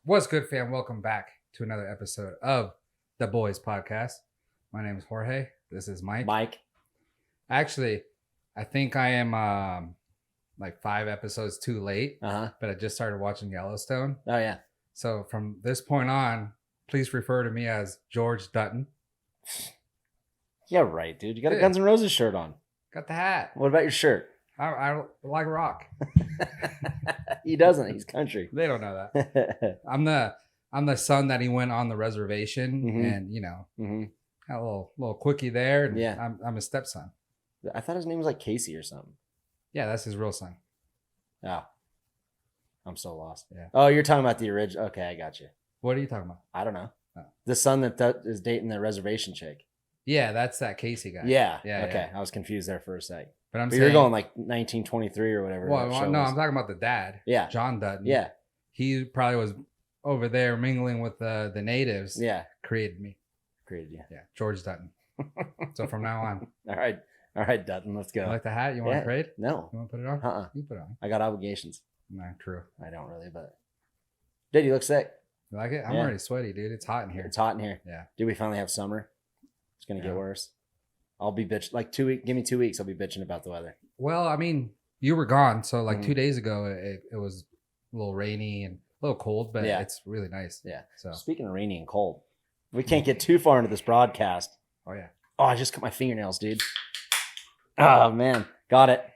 What's good, fam? Welcome back to another episode of the Boys Podcast. My name is Jorge. This is Mike. Actually, I think I am like 5 episodes too late, but I just started watching Yellowstone. Oh, yeah. So from this point on, please refer to me as George Dutton. Yeah, right, dude. You got a Guns N' Roses shirt on. Got the hat. What about your shirt? I like rock. He doesn't. He's country. They don't know that. I'm the son that he went on the reservation, and had a little quickie there. And Yeah. I'm his stepson. I thought his name was like Casey or something. Yeah, that's his real son. Oh, I'm so lost. Yeah. Oh, you're talking about the original. Okay, I got you. What are you talking about? I don't know. Oh. The son that is dating the reservation chick. Yeah, that's that Casey guy. Yeah. Yeah. Okay, I was confused there for a sec. But you're going like 1923 or whatever. Well, no, I'm talking about the dad. Yeah. John Dutton. Yeah. He probably was over there mingling with the natives. Yeah. Created me. Created you. Yeah. George Dutton. So from now on. All right, Dutton, let's go. You like the hat? You want to trade? No. You want to put it on? You put it on. I got obligations. No, true. I don't really, but dude, you look sick. You like it? I'm already sweaty, dude. It's hot in here. It's hot in here. Yeah. Dude, we finally have summer. It's gonna get worse. I'll be bitch like 2 weeks. Give me 2 weeks. I'll be bitching about the weather. Well, I mean, you were gone, so like 2 days ago, it was a little rainy and a little cold, but it's really nice. Yeah. So speaking of rainy and cold, we can't get too far into this broadcast. Oh yeah. Oh, I just cut my fingernails, dude. Oh man, got it.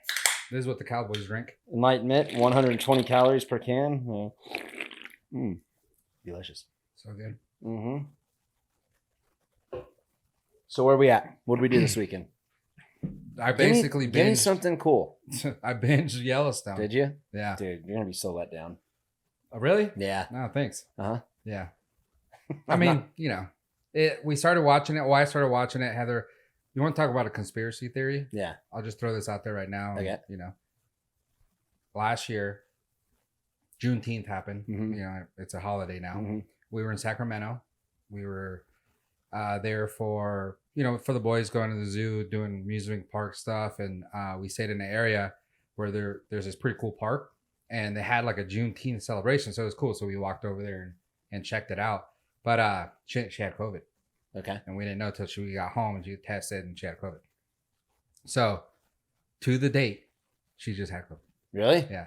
This is what the Cowboys drink. Might admit, 120 calories per can. Delicious. So good. So where are we at? What did we do this weekend? I basically give me something cool. I binged Yellowstone. Did you? Yeah. Dude, you're gonna be so let down. Oh, really? Yeah. No, thanks. Yeah. I mean, we started watching it. Well, I started watching it. Heather, you want to talk about a conspiracy theory? Yeah. I'll just throw this out there right now. Okay. Last year, Juneteenth happened. It's a holiday now. We were in Sacramento. We were there for the boys going to the zoo, doing amusement park stuff, and we stayed in an area where there's this pretty cool park, and they had like a Juneteenth celebration, so it was cool. So we walked over there and checked it out, but she had COVID. Okay. And we didn't know till she got home and she tested and she had COVID. So to the date, she just had COVID. Really? Yeah.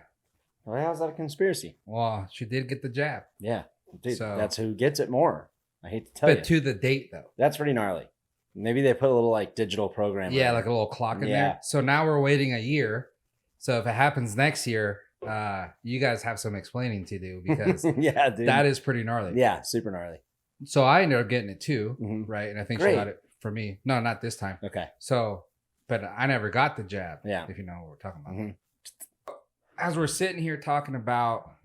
Well, how's that a conspiracy? Well, she did get the jab. Yeah. Dude, So- that's who gets it more. I hate to tell you. But to the date though. That's pretty gnarly. Maybe they put a little like digital program. Yeah, like a little clock in there. So now we're waiting a year. So if it happens next year, you guys have some explaining to do because yeah, dude. that is pretty gnarly. Yeah, super gnarly. So I ended up getting it too, Mhm. right? And I think Great. she got it for me. No, not this time. Okay. So, but I never got the jab. Yeah. If you know what we're talking about. Mhm. As we're sitting here talking about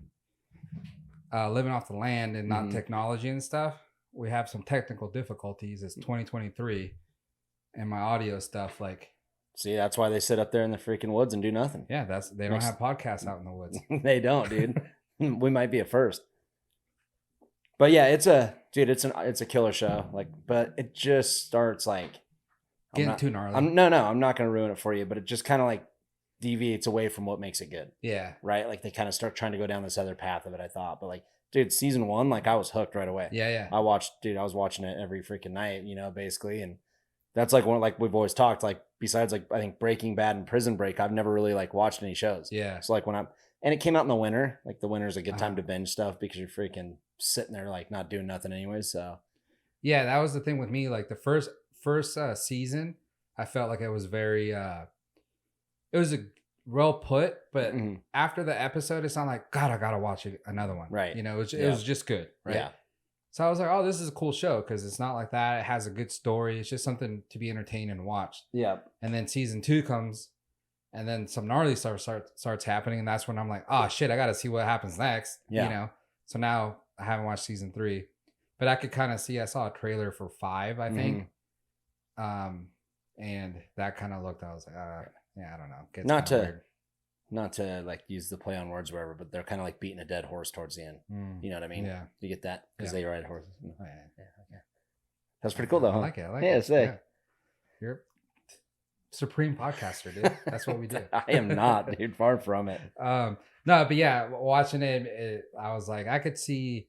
living off the land and not technology and stuff, we have some technical difficulties. It's 2023 and my audio stuff, like, See, that's why they sit up there in the freaking woods and do nothing. yeah, they don't have podcasts out in the woods. They don't, dude. We might be a first. But yeah, it's a killer show. Like, but it just starts like Getting too gnarly. I'm not gonna ruin it for you, but it just kind of like deviates away from what makes it good. Yeah. Right? Like they kind of start trying to go down this other path of it, I thought. But like, dude, season 1, like I was hooked right away. Yeah. I was watching it every freaking night, basically. And that's like one, like we've always talked, like besides like I think Breaking Bad and Prison Break, I've never really like watched any shows. Yeah. So like and it came out in the winter, like the winter's a good time to binge stuff because you're freaking sitting there like not doing nothing anyways. So yeah, that was the thing with me. Like the first season, I felt like it was very it was a well put, but after the episode, it's not like, God, I gotta watch another one. Right. It was just good. Right. Yeah. So I was like, oh, this is a cool show because it's not like that. It has a good story. It's just something to be entertained and watched. Yeah. And then season 2 comes, and then some gnarly stuff starts happening, and that's when I'm like, oh shit, I gotta see what happens next. Yeah. So now I haven't watched season 3, but I could kind of see. I saw a trailer for 5, I think. And that kind of looked. I was like, yeah, I don't know. Gets not to like use the play on words or whatever, but they're kind of like beating a dead horse towards the end. You know what I mean? Yeah. You get that? Because they ride horses. Oh, yeah. Okay. That's pretty cool though, huh? I like it. Yeah, sick. Yeah. You're supreme podcaster, dude. That's what we do. I am not, dude. Far from it. No, but yeah, watching it, I was like, I could see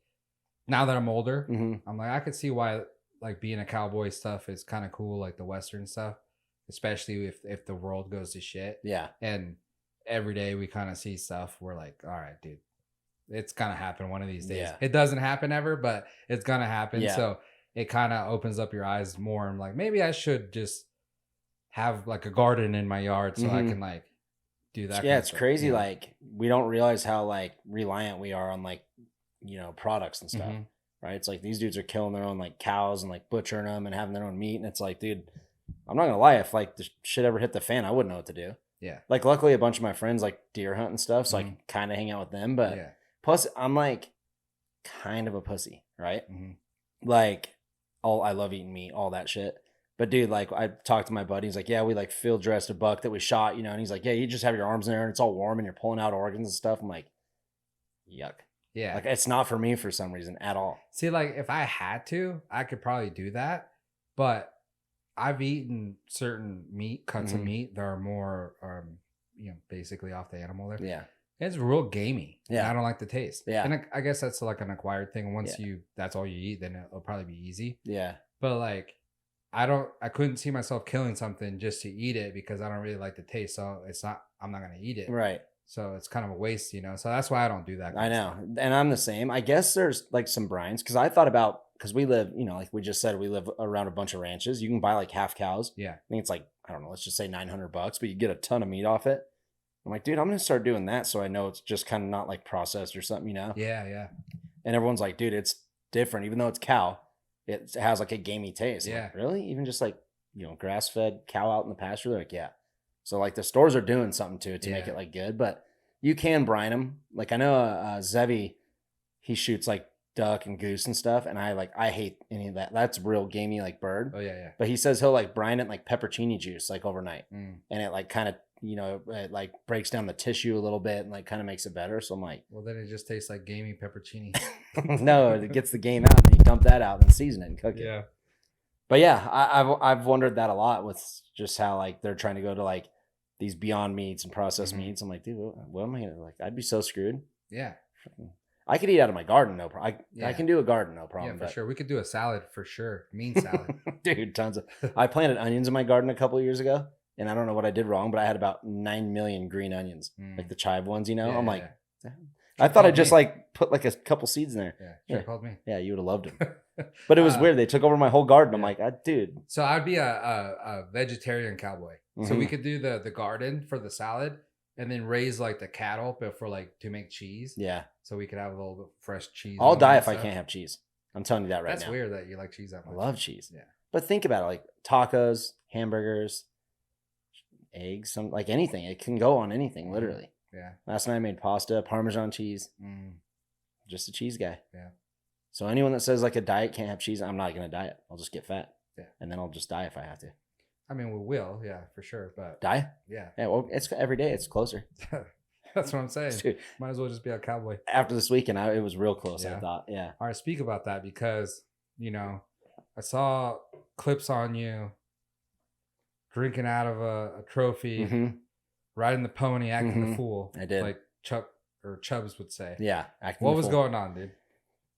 now that I'm older, I'm like, I could see why like being a cowboy stuff is kind of cool, like the Western stuff, especially if the world goes to shit. Yeah. And every day we kind of see stuff. We're like, all right, dude, it's gonna happen one of these days. Yeah. It doesn't happen ever, but it's gonna happen. Yeah. So it kind of opens up your eyes more. I'm like, maybe I should just have like a garden in my yard so I can like do that. Yeah, it's stuff, crazy. you know? Like we don't realize how like reliant we are on like, you know, products and stuff. Right? It's like these dudes are killing their own like cows and like butchering them and having their own meat. And it's like, dude, I'm not gonna lie, if like the shit ever hit the fan, I wouldn't know what to do. Yeah. Like luckily a bunch of my friends like deer hunt and stuff, so I can kind of hang out with them. But plus I'm like kind of a pussy, right? Like I love eating meat, all that shit. But dude, like I talked to my buddy, he's like, yeah, we like field dressed a buck that we shot, you know, and he's like, yeah, you just have your arms in there and it's all warm and you're pulling out organs and stuff. I'm like, yuck. Yeah. Like it's not for me for some reason at all. See, like if I had to, I could probably do that. But I've eaten certain cuts of meat that are more, you know, basically off the animal there. Yeah. It's real gamey. Yeah. And I don't like the taste. Yeah. And I guess that's like an acquired thing. Once that's all you eat, then it'll probably be easy. Yeah. But like, I couldn't see myself killing something just to eat it because I don't really like the taste. So I'm not going to eat it. Right. So it's kind of a waste, you know? So that's why I don't do that. I know. And I'm the same. I guess there's like some brines because I thought about, because we live, you know, like we just said, we live around a bunch of ranches. You can buy like half cows. Yeah. I think it's like, I don't know, let's just say $900, but you get a ton of meat off it. I'm like, dude, I'm going to start doing that. So I know it's just kind of not like processed or something, you know? Yeah. Yeah. And everyone's like, dude, it's different. Even though it's cow, it has like a gamey taste. Yeah. Like, really? Even just like, you know, grass fed cow out in the pasture? They're like, yeah. So like the stores are doing something to it to make it like good, but you can brine them. Like I know Zevi, he shoots like duck and goose and stuff, and I hate any of that. That's real gamey like bird. Oh yeah. But he says he'll like brine it in, like pepperoni juice like overnight, and it like kind of, you know, it like breaks down the tissue a little bit and like kind of makes it better. So I'm like, well, then it just tastes like gamey pepperoni. No, it gets the game out and you dump that out and season it and cook it. Yeah. But yeah, I've wondered that a lot with just how like they're trying to go to like these Beyond Meats and processed meats. I'm like, dude, what am I gonna like? I'd be so screwed. Yeah. I could eat out of my garden, no problem. I can do a garden, no problem. Yeah, for sure. We could do a salad for sure. Mean salad. Dude, tons of. I planted onions in my garden a couple of years ago, and I don't know what I did wrong, but I had about 9 million green onions, like the chive ones, you know? I'm like, I thought I'd just like put like a couple seeds in there. Yeah, called me. Yeah, you would have loved them. But it was weird. They took over my whole garden. I'm like, dude. So I'd be a vegetarian cowboy. So we could do the garden for the salad and then raise like the cattle, but for like to make cheese. Yeah. So we could have a little bit fresh cheese. I'll die if I can't have cheese. I'm telling you that right now. That's weird that you like cheese that much. I love cheese. Yeah. But think about it, like tacos, hamburgers, eggs, like anything. It can go on anything, literally. Yeah. Last night I made pasta, Parmesan cheese. Just a cheese guy. Yeah. So anyone that says like a diet can't have cheese, I'm not going to diet. I'll just get fat. Yeah. And then I'll just die if I have to. I mean, we will, yeah, for sure. But die? Yeah. Yeah, well, it's every day. It's closer. That's what I'm saying. Dude, might as well just be a cowboy. After this weekend, it was real close, I thought. Yeah. All right, speak about that because, you know, I saw clips on you drinking out of a trophy, riding the pony, acting the fool. I did. Like Chubbs would say. Yeah. What was going on, dude?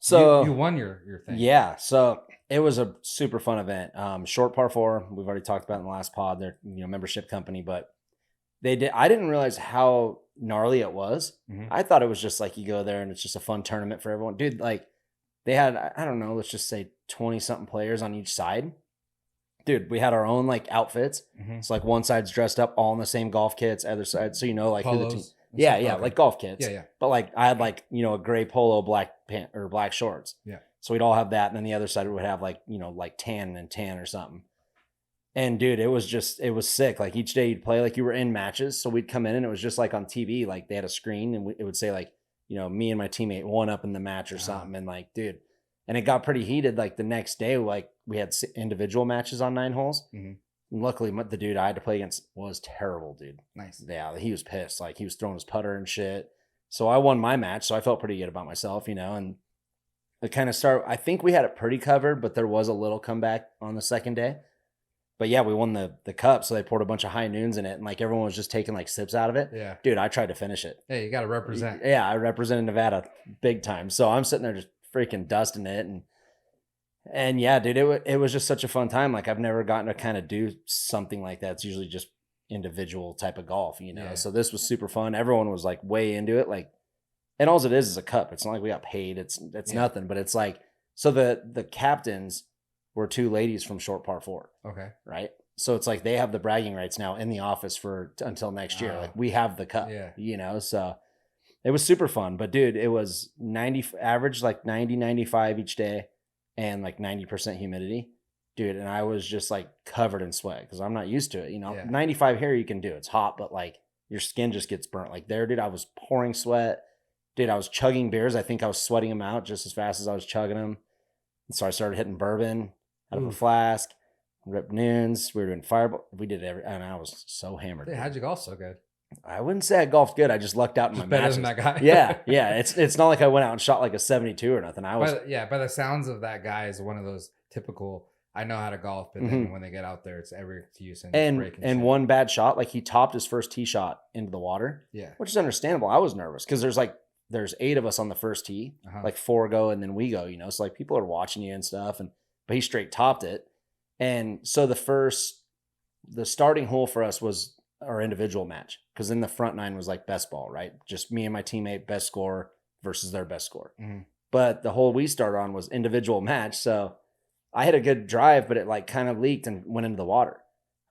So you won your thing. Yeah. So it was a super fun event. Short par 4. We've already talked about in the last pod. They're, you know, membership company, but I didn't realize how gnarly it was. I thought it was just like you go there and it's just a fun tournament for everyone. Dude, like they had, I don't know, let's just say 20 something players on each side. Dude, we had our own like outfits. So like one side's dressed up all in the same golf kits, other side. So, you know, like who the team. Yeah, yeah, like golf kits. Yeah, yeah. But like I had like, you know, a gray polo, black pant or black shorts. Yeah. So we'd all have that, and then the other side would have like, you know, like tan and tan or something. And dude, it was sick. Like each day you'd play like you were in matches. So we'd come in and it was just like on TV, like they had a screen and it would say like, you know, me and my teammate won up in the match or something. And like, dude, and it got pretty heated. Like the next day, like we had individual matches on 9 holes. And luckily, the dude I had to play against was terrible, dude. Nice. Yeah, he was pissed. Like, he was throwing his putter and shit. So I won my match, so I felt pretty good about myself, you know. And it kind of started, I think we had it pretty covered, but there was a little comeback on the second day. But yeah, we won the cup, so they poured a bunch of high noons in it, and like everyone was just taking like sips out of it. Yeah. Dude, I tried to finish it. Hey, you got to represent. Yeah, I represented Nevada big time. So I'm sitting there just freaking dusting it. And yeah, dude, it was just such a fun time. Like I've never gotten to kind of do something like that. It's usually just individual type of golf, you know? Yeah. So this was super fun. Everyone was like way into it. Like, and all it is a cup. It's not like we got paid. It's nothing, but it's like, so the captains were 2 ladies from short par 4. Okay. Right. So it's like they have the bragging rights now in the office until next year. Like we have the cup, you know? So it was super fun, but dude, it was average, like 90, 95 each day and like 90% humidity, dude. And I was just like covered in sweat because I'm not used to it. You know, 95 here you can do. It's hot, but like your skin just gets burnt. Like there, dude, I was pouring sweat. Dude, I was chugging beers. I think I was sweating them out just as fast as I was chugging them. And so I started hitting bourbon out of a flask, ripped noons. We were doing fireball. We did and I was so hammered. Hey, how'd you golf so good? I wouldn't say I golfed good. I just lucked out in my matches. Better than that guy. Yeah. It's not like I went out and shot like a 72 or nothing. By the sounds of that guy is one of those typical, I know how to golf, but then when they get out there, it's every use and one bad shot. Like he topped his first tee shot into the water. Yeah. Which is understandable. I was nervous because there's 8 of us on the first tee, like 4 go and then we go, you know, so like people are watching you and stuff, but he straight topped it. And so the starting hole for us was our individual match because then the front 9 was like best ball, right? Just me and my teammate, best score versus their best score. But the hole we started on was individual match. So I had a good drive, but it like kind of leaked and went into the water.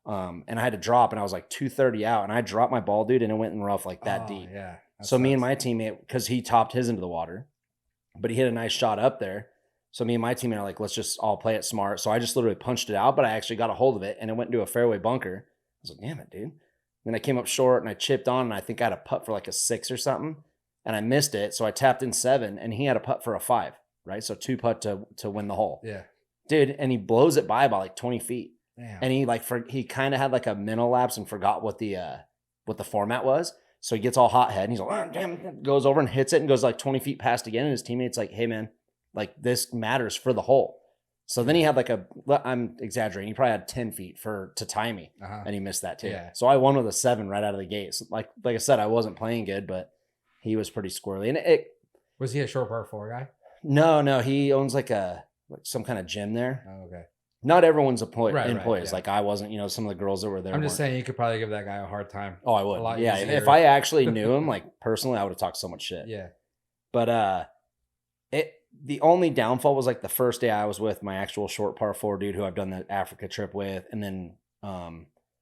And I had to drop and I was like 230 out and I dropped my ball, dude, and it went in rough like that deep. Yeah. So me and my teammate, because he topped his into the water, but he hit a nice shot up there. So me and my teammate are like, let's just all play it smart. So I just literally punched it out, but I actually got a hold of it and it went into a fairway bunker. I was like, damn it, dude. Then I came up short and I chipped on and I think I had a putt for like a 6 or something and I missed it. So I tapped in 7 and he had a putt for a 5, right? So 2 putt to win the hole. Yeah. Dude, and he blows it by about like 20 feet. Damn. And he kind of had like a mental lapse and forgot what the format was. So he gets all hot head and he's like, oh, damn, goes over and hits it and goes like 20 feet past again. And his teammate's like, hey man, like this matters for the hole. So then he had like I'm exaggerating. He probably had 10 feet to tie me and he missed that too. Yeah. So I won with a 7 right out of the gate. So like I said, I wasn't playing good, but he was pretty squirrely. And was he a short par 4 guy? No. He owns like some kind of gym there. Oh, okay. Not everyone's employees. Yeah. Like I wasn't, you know, some of the girls that were there. I'm just saying you could probably give that guy a hard time. Oh, I would. Yeah. If I actually knew him, like personally, I would have talked so much shit. Yeah. But the only downfall was like the first day I was with my actual short par 4 dude who I've done the Africa trip with. And then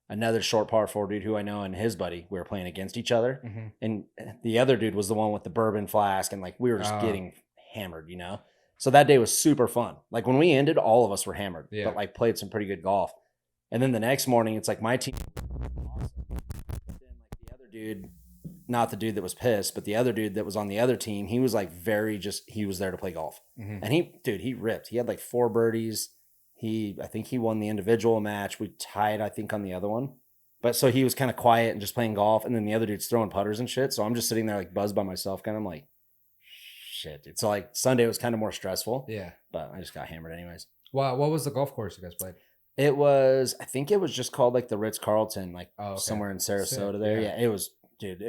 another short par 4 dude who I know and his buddy, we were playing against each other. And the other dude was the one with the bourbon flask. And like we were just getting hammered, you know? So that day was super fun. Like when we ended, all of us were hammered, but like played some pretty good golf. And then the next morning, it's like my team. Awesome. But then like the other dude, not the dude that was pissed, but the other dude that was on the other team, he was like he was there to play golf. And he ripped. He had like 4 birdies. I think he won the individual match. We tied, I think, on the other one. But so he was kind of quiet and just playing golf. And then the other dude's throwing putters and shit. So I'm just sitting there like buzzed by myself, kind of like, shit, dude. So like Sunday was kind of more stressful. Yeah. But I just got hammered anyways. Wow. What was the golf course you guys played? I think it was just called like the Ritz-Carlton, like somewhere in Sarasota there. Yeah. It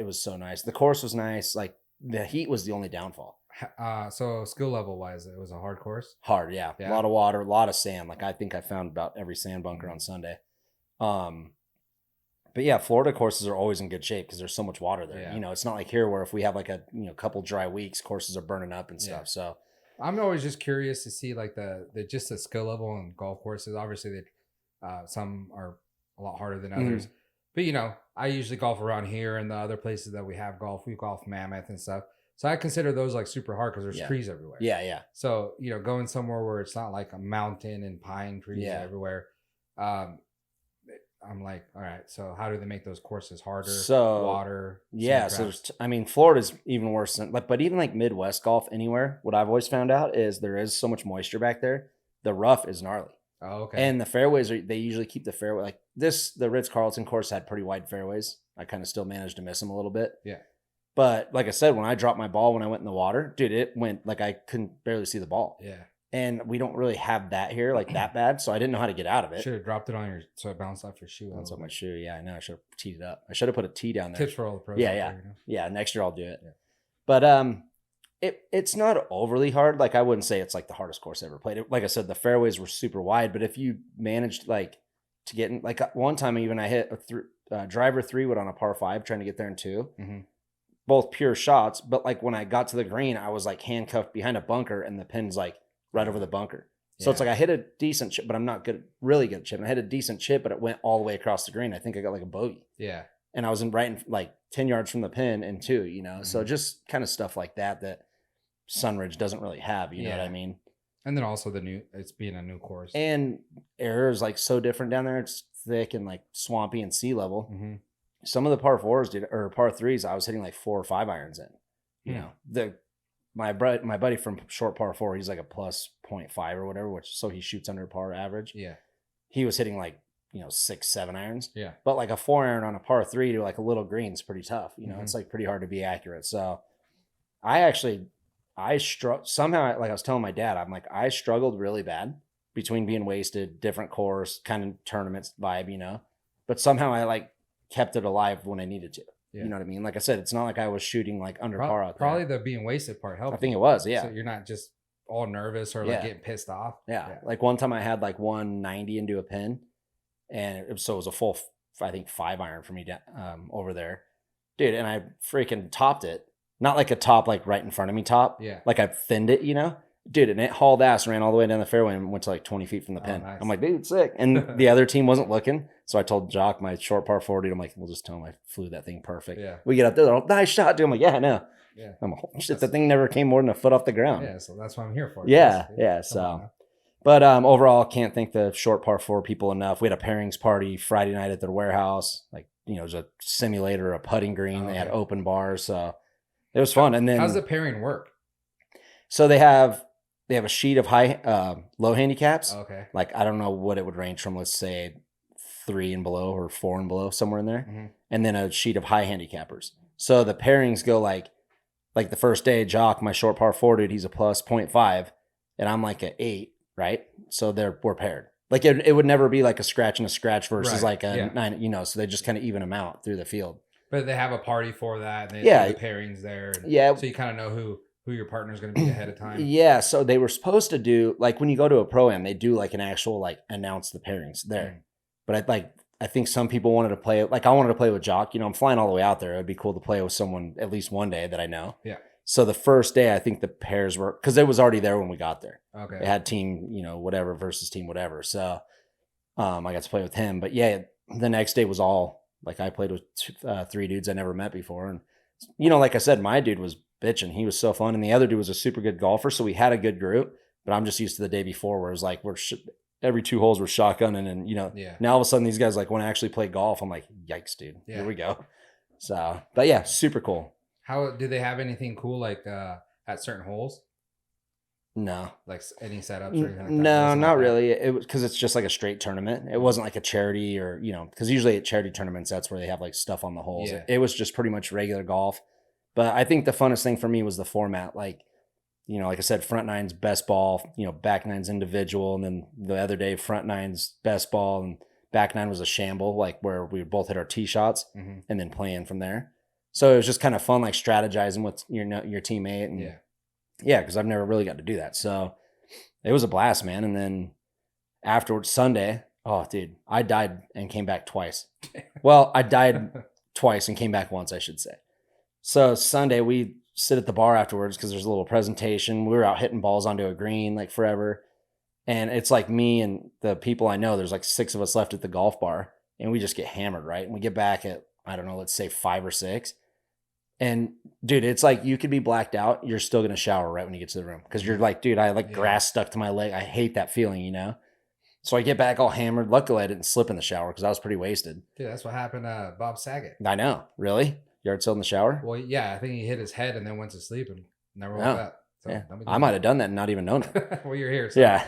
was so nice. The course was nice. Like the heat was the only downfall. So skill level wise, it was a hard course? Hard, yeah. A lot of water, a lot of sand. Like I think I found about every sand bunker on Sunday. But yeah, Florida courses are always in good shape because there's so much water there. Yeah. You know, it's not like here where if we have like a couple dry weeks, courses are burning up and stuff. So I'm always just curious to see like the skill level in golf courses. Obviously, some are a lot harder than others. But I usually golf around here and the other places that we have golf. We golf Mammoth and stuff. So I consider those like super hard because there's trees everywhere. Yeah. So going somewhere where it's not like a mountain and pine trees everywhere. I'm like, all right, so how do they make those courses harder? So water. Yeah. So Florida's even worse than but even like Midwest golf anywhere, what I've always found out is there is so much moisture back there. The rough is gnarly. Oh, okay. And the fairways they usually keep the fairway like this. The Ritz-Carlton course had pretty wide fairways. I kind of still managed to miss them a little bit. Yeah. But like I said, when I dropped my ball when I went in the water, dude, it went like I couldn't barely see the ball. Yeah. And we don't really have that here, like that bad. So I didn't know how to get out of it. Should have dropped it on so it bounced off your shoe. Bounced off my shoe. Yeah, I know. I should have teed it up. I should have put a tee down there. Tips for all the pros. Yeah. Next year I'll do it. Yeah. But It's not overly hard. Like I wouldn't say it's like the hardest course I ever played. Like I said, the fairways were super wide, but if you managed like to get in, like one time even I hit a driver 3-wood on a par 5 trying to get there in 2, both pure shots. But like when I got to the green, I was like handcuffed behind a bunker and the pin's like right over the bunker. So it's like I hit a decent chip, but I'm not really good at chipping. I hit a decent chip, but it went all the way across the green. I think I got like a bogey. Yeah. And I was right in like 10 yards from the pin and 2, you know? So just kind of stuff like that Sunridge doesn't really have, you know what I mean? And then also it's being a new course. And air is like so different down there. It's thick and like swampy and sea level. Some of the par 4s or par 3s, I was hitting like 4 or 5 irons in. You know, my buddy from short par 4, he's like a plus 0.5 or whatever, so he shoots under par average. Yeah. He was hitting like, 6-7 irons. Yeah. But like a 4 iron on a par 3 to like a little green is pretty tough. You know, it's like pretty hard to be accurate. So I somehow, like I was telling my dad, I'm like, I struggled really bad between being wasted, different course, kind of tournaments vibe, but somehow I like kept it alive when I needed to. Yeah. You know what I mean? Like I said, it's not like I was shooting like under par out there. Probably the being wasted part helped. I think it was, yeah. So you're not just all nervous or like getting pissed off. Yeah. Like one time I had like 190 into a pin, and it was a full, I think 5 iron for me over there, dude. And I freaking topped it. Not like a top, like right in front of me top. Yeah. Like I thinned it, dude, and it hauled ass, ran all the way down the fairway and went to like 20 feet from the pin. Nice. I'm like, dude, sick. And the other team wasn't looking. So I told Jock, my short par 40, I'm like, we'll just tell him I flew that thing perfect. Yeah. We get up there, they're like, nice shot, dude. I'm like, yeah, I know. Yeah. I'm like, oh, shit, that thing never came more than a foot off the ground. Yeah, so that's what I'm here for. Yeah, yeah. So, but overall, can't thank the short par 4 people enough. We had a pairings party Friday night at their warehouse. Like, it was a simulator, a putting green. They had open bars. So it was fun. And then how's the pairing work? So they have a sheet of low handicaps. Okay. Like I don't know what it would range from, let's say 3 and below or 4 and below, somewhere in there. And then a sheet of high handicappers. So the pairings go like the first day, Jock, my short par 4 dude, he's a plus 0.5 and I'm like an 8, right? So we're paired. Like it would never be like a scratch and a scratch versus like a 9, so they just kind of even them out through the field. But they have a party for that, and they have the pairings there. So you kind of know who your partner is going to be ahead of time. Yeah. So they were supposed to do, like when you go to a pro-am, they do like an actual like announce the pairings there. But I think some people wanted to play it. Like I wanted to play with Jock. I'm flying all the way out there. It'd be cool to play with someone at least one day that I know. Yeah. So the first day, I think the pairs were, because it was already there when we got there. Okay. They had team, whatever versus team whatever. So I got to play with him. But yeah, the next day was all, like I played with 3 dudes I never met before. And, like I said, my dude was bitching. He was so fun. And the other dude was a super good golfer. So we had a good group, but I'm just used to the day before where it was like, every 2 holes we're shotgunning. And, now all of a sudden these guys like want to actually play golf. I'm like, yikes, dude. Yeah. Here we go. So, but yeah, super cool. How do they have anything cool like at certain holes? No. Like any setups or anything like that? No, not really. It was because it's just like a straight tournament. It wasn't like a charity or, because usually at charity tournaments, that's where they have like stuff on the holes. Yeah. It was just pretty much regular golf. But I think the funnest thing for me was the format. Like, like I said, front nine's best ball, back nine's individual. And then the other day, front nine's best ball and back nine was a shamble, like where we would both hit our tee shots and then playing from there. So it was just kind of fun, like strategizing with your teammate. And yeah, because I've never really got to do that. So it was a blast, man. And then afterwards, Sunday, oh, dude, I died and came back twice. Well, I died twice and came back once, I should say. So Sunday, we sit at the bar afterwards because there's a little presentation. We were out hitting balls onto a green like forever. And it's like me and the people I know, there's like 6 of us left at the golf bar. And we just get hammered, right? And we get back at, I don't know, let's say 5 or 6. And dude, it's like you could be blacked out. You're still going to shower right when you get to the room. Cause you're like, dude, I like grass stuck to my leg. I hate that feeling, So I get back all hammered. Luckily I didn't slip in the shower cause I was pretty wasted. Dude, that's what happened to Bob Saget. I know. Really? Yard sale in the shower? Well, yeah. I think he hit his head and then went to sleep and never woke up. So yeah. I might have done that and not even known it. Well, you're here. So. Yeah.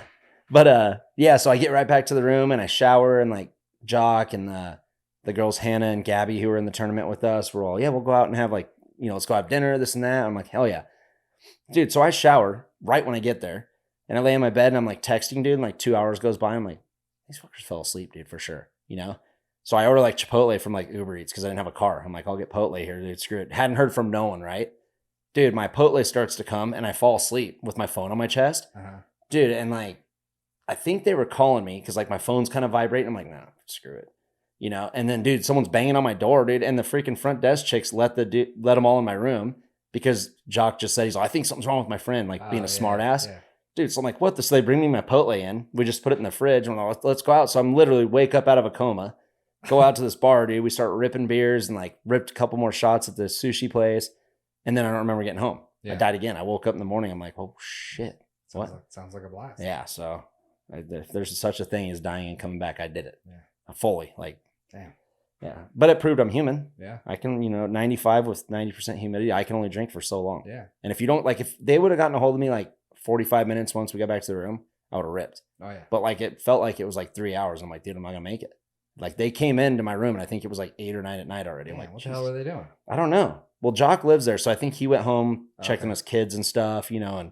But yeah, so I get right back to the room and I shower and like Jock and the girls, Hannah and Gabby, who were in the tournament with us, we're all, we'll go out and have like, let's go have dinner, this and that. I'm like, hell yeah. Dude, so I shower right when I get there and I lay in my bed and I'm like texting dude and like 2 hours goes by. I'm like, these fuckers fell asleep, dude, for sure. So I order like Chipotle from like Uber Eats because I didn't have a car. I'm like, I'll get Chipotle here, dude, screw it. Hadn't heard from no one, right? dude, my Potle starts to come and I fall asleep with my phone on my chest. Dude, and like, I think they were calling me because like my phone's kind of vibrating. I'm like, no, screw it. You know, and then dude, someone's banging on my door, dude, and the freaking front desk chicks let them all in my room because Jock just said, he's like, I think something's wrong with my friend, like being a smart ass. Yeah. Dude, so I'm like, what? So they bring me my Potle in. We just put it in the fridge. And I'm like, let's go out. So I'm literally wake up out of a coma, go out to this bar, dude. We start ripping beers and like ripped a couple more shots at the sushi place. And then I don't remember getting home. Yeah. I died again. I woke up in the morning. I'm like, oh shit. Sounds like a blast. Yeah. So if there's such a thing as dying and coming back, I did it. Yeah. Fully. Like, damn. Yeah. But it proved I'm human. Yeah. I can, 95 with 90% humidity, I can only drink for so long. Yeah. And if you don't, like, if they would have gotten a hold of me like 45 minutes once we got back to the room, I would have ripped. Oh, yeah. But like, it felt like it was like 3 hours. I'm like, dude, I'm not going to make it. Like, they came into my room and I think it was like 8 or 9 at night already. I'm like, what the hell were they doing? I don't know. Well, Jock lives there. So I think he went home, checked on his kids and stuff, and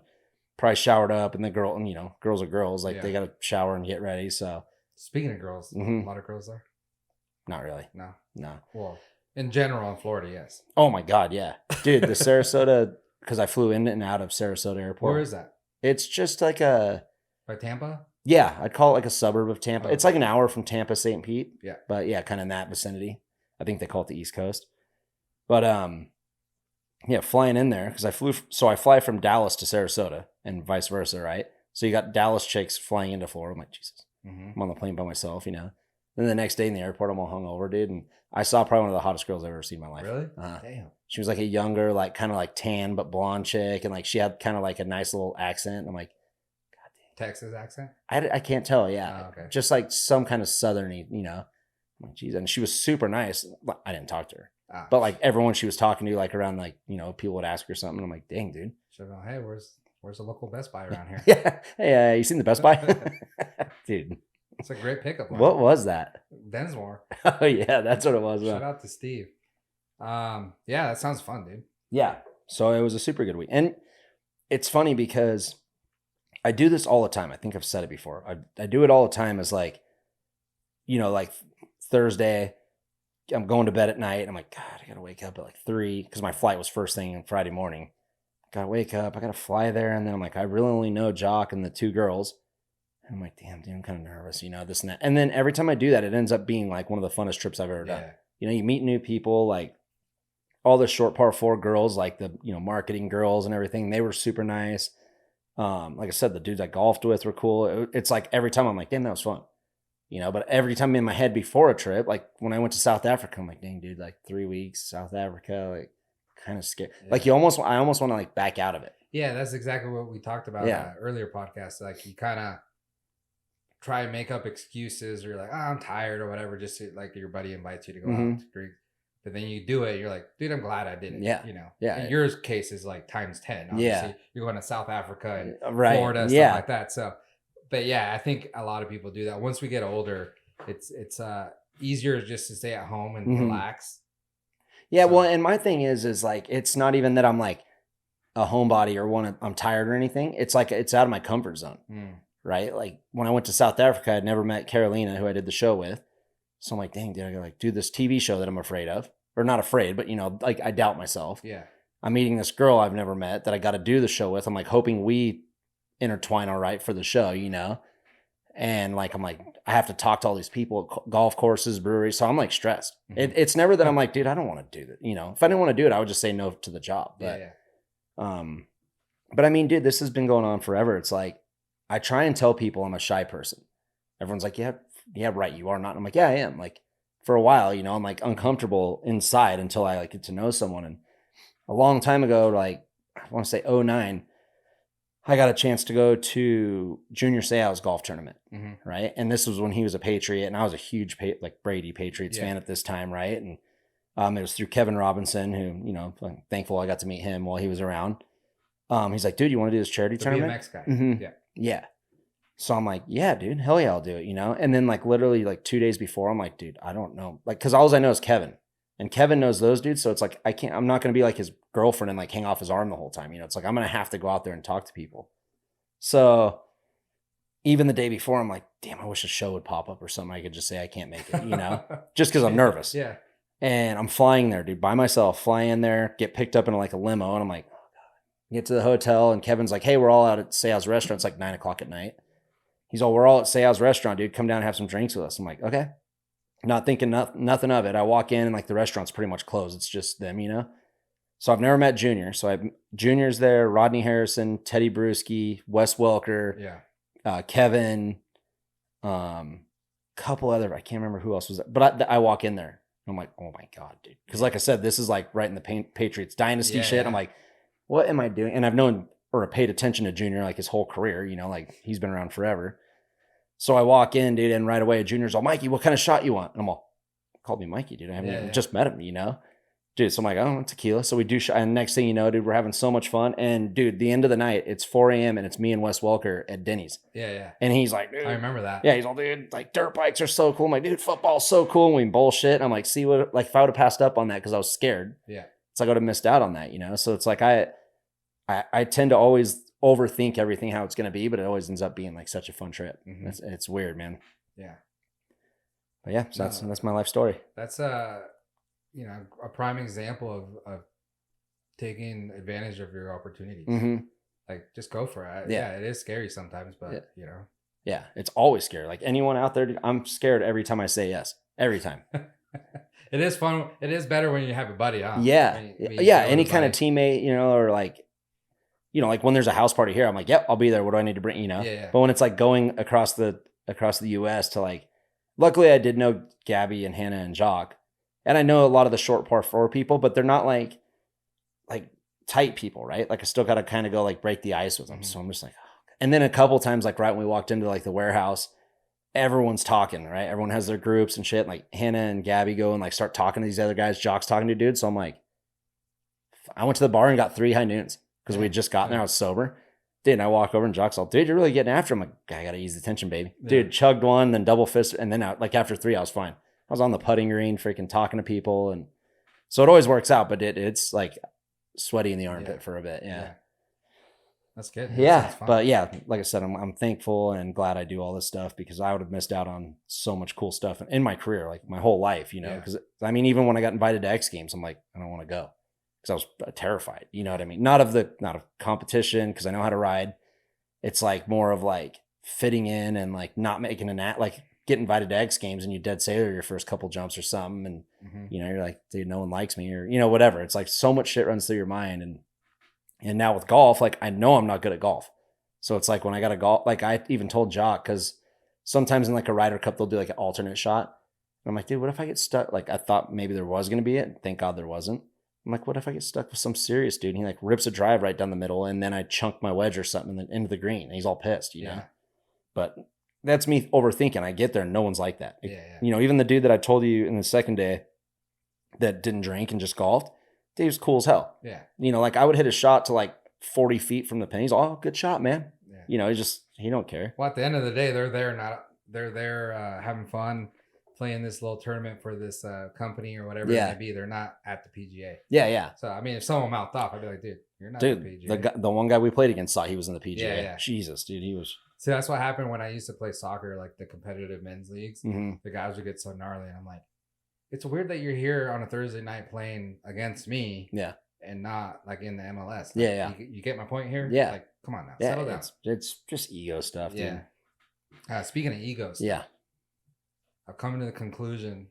probably showered up. And the girl, and girls are girls. Like, they got to shower and get ready. So, speaking of girls, a lot of girls there? Not really. No. No. Well, in general in Florida, yes. Oh my God, yeah. Dude, the Sarasota, because I flew in and out of Sarasota Airport. Where is that? It's just like by Tampa? Yeah, I'd call it like a suburb of Tampa. It's like an hour from Tampa, St. Pete. Yeah. But yeah, kind of in that vicinity. I think they call it the East Coast. But yeah, flying in there, because I fly from Dallas to Sarasota and vice versa, right? So you got Dallas chicks flying into Florida. I'm like, Jesus. I'm on the plane by myself, Then the next day in the airport, I'm all hungover, dude. And I saw probably one of the hottest girls I've ever seen in my life. Really? Damn. She was like a younger, like kind of like tan, but blonde chick. And like she had kind of like a nice little accent. I'm like, God damn. Texas accent? I can't tell. Yeah. Oh, okay. Just like some kind of southerny, I'm like, geez. And she was super nice. I didn't talk to her. But like everyone she was talking to, like around like, people would ask her something. And I'm like, dang, dude. So, hey, where's the local Best Buy around here? Yeah. Hey, you seen the Best Buy? Dude. It's a great pickup line. What was that? Densmore. Oh yeah, that's what it was. Shout out to Steve. Yeah, that sounds fun, dude. Yeah. So it was a super good week. And it's funny because I do this all the time. I think I've said it before. I do it all the time as like, like Thursday, I'm going to bed at night. I'm like, God, I got to wake up at like 3 because my flight was first thing on Friday morning. Got to wake up. I got to fly there. And then I'm like, I really only know Jock and the 2 girls. I'm like, damn, dude, I'm kind of nervous, this and that. And then every time I do that, it ends up being like one of the funnest trips I've ever done. You meet new people, like all the short par 4 girls, like the, marketing girls and everything. They were super nice. Like I said, the dudes I golfed with were cool. It's like every time I'm like, damn, that was fun. But every time in my head before a trip, like when I went to South Africa, I'm like, dang, dude, like 3 weeks, South Africa, like kind of scared. Yeah. Like I almost want to like back out of it. Yeah, that's exactly what we talked about in an earlier podcast. Like you kind of try and make up excuses, or you're like, I'm tired or whatever, just to, like your buddy invites you to go out to drink. But then you do it, you're like, dude, I'm glad I did it. Yeah. Yeah. In your case is like times 10. Obviously, you're going to South Africa and Florida, stuff like that. So, but yeah, I think a lot of people do that. Once we get older, it's easier just to stay at home and relax. Yeah. So, well, and my thing is like, it's not even that I'm like a homebody or I'm tired or anything. It's like, it's out of my comfort zone. Right? Like when I went to South Africa, I'd never met Carolina, who I did the show with. So I'm like, dang, dude, I gotta like do this TV show that I'm afraid of, or not afraid, but like I doubt myself. Yeah. I'm meeting this girl I've never met that I got to do the show with. I'm like hoping we intertwine all right for the show, and like, I'm like, I have to talk to all these people at golf courses, breweries. So I'm like stressed. It's never that I'm like, dude, I don't want to do that. If I didn't want to do it, I would just say no to the job. But, but I mean, dude, this has been going on forever. It's like, I try and tell people I'm a shy person. Everyone's like, yeah, right, you are not. I'm like, yeah, I am. Like for a while, I'm like uncomfortable inside until I like get to know someone. And a long time ago, like I want to say 2009, I got a chance to go to Junior Seau's golf tournament, right? And this was when he was a Patriot, and I was a huge like Brady Patriots fan at this time, right? And it was through Kevin Robinson, who I'm thankful I got to meet him while he was around. He's like, dude, you want to do this charity tournament? BMX guy. Yeah. So I'm like, yeah, dude, hell yeah, I'll do it, And then like literally like 2 days before, I'm like, dude, I don't know. Like, cause all I know is Kevin, and Kevin knows those dudes. So it's like, I'm not going to be like his girlfriend and like hang off his arm the whole time. It's like, I'm going to have to go out there and talk to people. So even the day before, I'm like, damn, I wish a show would pop up or something. I could just say I can't make it, just cause I'm nervous. Yeah. And I'm flying there, dude, by myself, fly in there, get picked up in like a limo. And I'm like, oh Get to the hotel, and Kevin's like, hey, we're all out at Seau's restaurant. It's like 9 o'clock at night. He's all, we're all at Seau's restaurant, dude. Come down and have some drinks with us. I'm like, okay. Not thinking nothing of it. I walk in and like the restaurant's pretty much closed. It's just them, you know? So I've never met Junior. So Junior's there, Rodney Harrison, Teddy Bruschi, Wes Welker, Kevin, couple other, I can't remember who else was there. But I walk in there. I'm like, oh my God, dude. Because like I said, this is like right in the Patriots dynasty shit. I'm like, what am I doing? And I've known or paid attention to Junior like his whole career, you know, like he's been around forever. So I walk in, dude, and right away, Junior's all, Mikey, what kind of shot you want? And I'm all, called me Mikey, dude. I haven't just met him, you know? Dude, so I'm like, oh, tequila. So we do shot. And next thing you know, dude, we're having so much fun. And dude, the end of the night, it's 4 a.m. and it's me and Wes Welker at Denny's. Yeah. And he's like, dude. I remember that. Yeah, he's all, dude, like dirt bikes are so cool. I'm like, dude, football's so cool. And we bullshit. And I'm like, see what, like if I would have passed up on that because I was scared. Yeah. It's like I would have missed out on that, you know? So it's like I tend to always overthink everything how it's going to be, but it always ends up being like such a fun trip. It's weird, man. Yeah. But yeah, so that's my life story. That's you know, a prime example of taking advantage of your opportunities. Like just go for it. Yeah, it is scary sometimes, but you know. Yeah, it's always scary. Like anyone out there, I'm scared every time I say yes. Every time. It is fun. It is better when you have a buddy, huh? Yeah. Any kind of teammate, you know, or like, you know, like when there's a house party here, I'm like, yep, I'll be there. What do I need to bring? You know? Yeah. But when it's like going across the US to like, luckily I did know Gabby and Hannah and Jock. And I know a lot of the short par 4 people, but they're not like tight people, right? Like I still got to kind of go like break the ice with them. So I'm just like, oh. And then a couple times, like right when we walked into like the warehouse, everyone's talking, right? Everyone has their groups and shit. Like Hannah and Gabby go and like start talking to these other guys. Jock's talking to dudes. So I'm like, I went to the bar and got 3 high noons because we had just gotten there. I was sober. Dude, and I walk over and Jock's all, dude, you're really getting after him. I'm like, I got to ease the tension, baby. Yeah. Dude, chugged one, then double fist. And then like after 3, I was fine. I was on the putting green, freaking talking to people. And so it always works out, but it's like sweaty in the armpit for a bit. Yeah. That's good. Yeah. But yeah, like I said, I'm thankful and glad I do all this stuff because I would have missed out on so much cool stuff in my career, like my whole life, you know, because I mean, even when I got invited to X Games, I'm like, I don't want to go because I was terrified. You know what I mean? Not of competition because I know how to ride. It's like more of like fitting in and like not making like get invited to X Games and you dead sailor your first couple jumps or something. And, you know, you're like, dude, no one likes me or, you know, whatever. It's like so much shit runs through your mind. And now with golf, like I know I'm not good at golf. So it's like when I got a golf, like I even told Jock, because sometimes in like a Ryder Cup, they'll do like an alternate shot. And I'm like, dude, what if I get stuck? Like I thought maybe there was going to be it. Thank God there wasn't. I'm like, what if I get stuck with some serious dude? And he like rips a drive right down the middle and then I chunk my wedge or something into the green. And he's all pissed, you know? But that's me overthinking. I get there and no one's like that. You know, even the dude that I told you in the second day that didn't drink and just golfed, dude, he was cool as hell. Yeah. You know, like I would hit a shot to like 40 feet from the pin. He's all, oh, good shot, man. Yeah. You know, he don't care. Well, at the end of the day, they're there having fun, playing this little tournament for this company or whatever it may be. They're not at the PGA. Yeah. So, I mean, if someone mouthed off, I'd be like, dude, you're not at the PGA. The one guy we played against thought he was in the PGA. Yeah. Jesus, dude, he was. See, that's what happened when I used to play soccer, like the competitive men's leagues. The guys would get so gnarly. And I'm like, it's weird that you're here on a Thursday night playing against me. Yeah. And not like in the MLS. Like, you get my point here? Yeah. Like, come on now. Settle down. It's just ego stuff, dude. Yeah. Speaking of egos. Yeah. I've come to the conclusion.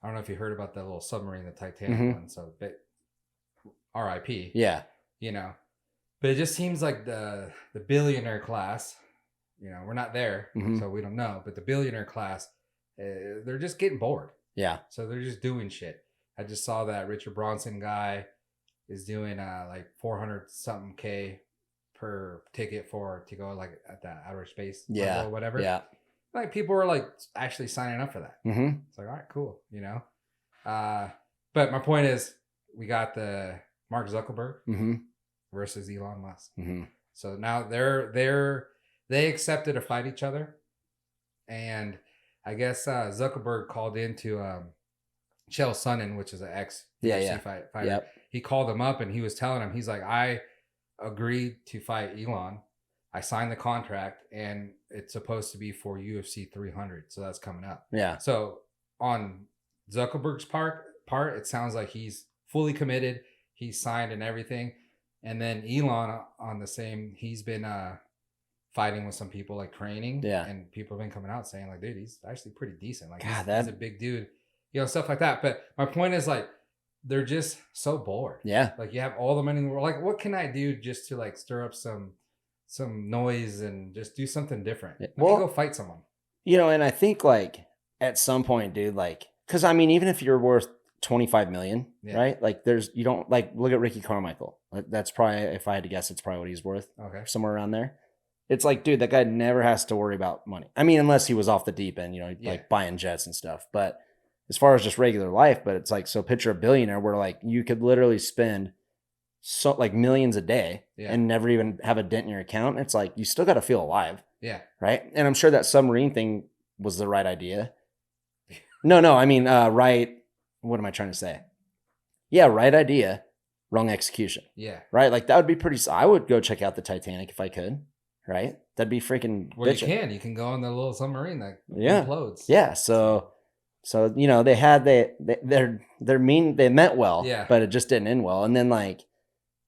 I don't know if you heard about that little submarine, the Titanic one. So, RIP. Yeah. You know, but it just seems like the billionaire class, you know, we're not there, so we don't know. But the billionaire class, they're just getting bored. Yeah. So they're just doing shit. I just saw that Richard Branson guy is doing like 400 something K per ticket to go like at that outer space or whatever. Yeah. Like people were like actually signing up for that. It's like, all right, cool. You know? But my point is we got the Mark Zuckerberg versus Elon Musk. So now they accepted to fight each other. And I guess Zuckerberg called into Chael Sonnen, which is an ex-UFC fighter. Yep. He called him up and he was telling him, he's like, I agreed to fight Elon. I signed the contract and it's supposed to be for UFC 300. So that's coming up. Yeah. So on Zuckerberg's part, it sounds like he's fully committed. He's signed and everything. And then Elon on the same, he's been fighting with some people like training. Yeah. And people have been coming out saying like, dude, he's actually pretty decent. Like God, he's a big dude, you know, stuff like that. But my point is like, they're just so bored. Yeah. Like you have all the money in the world. Like what can I do just to like stir up some noise and just do something different? Let me go fight someone. You know, and I think like at some point, dude, like, cause I mean, even if you're worth 25 million, right? Like you don't like, look at Ricky Carmichael. That's probably, if I had to guess, it's probably what he's worth. Okay. Somewhere around there. It's like, dude, that guy never has to worry about money. I mean, unless he was off the deep end, you know, like buying jets and stuff. But as far as just regular life, but it's like, so picture a billionaire where like you could literally spend so like millions a day and never even have a dent in your account. It's like, you still got to feel alive. Yeah. Right. And I'm sure that submarine thing was the right idea. No, I mean, right. What am I trying to say? Yeah. Right idea. Wrong execution. Yeah. Right. Like that would be pretty, I would go check out the Titanic if I could. Right. That'd be freaking. Well, you can go on the little submarine that implodes. Yeah. So, you know, they're mean, they meant well, but it just didn't end well. And then like,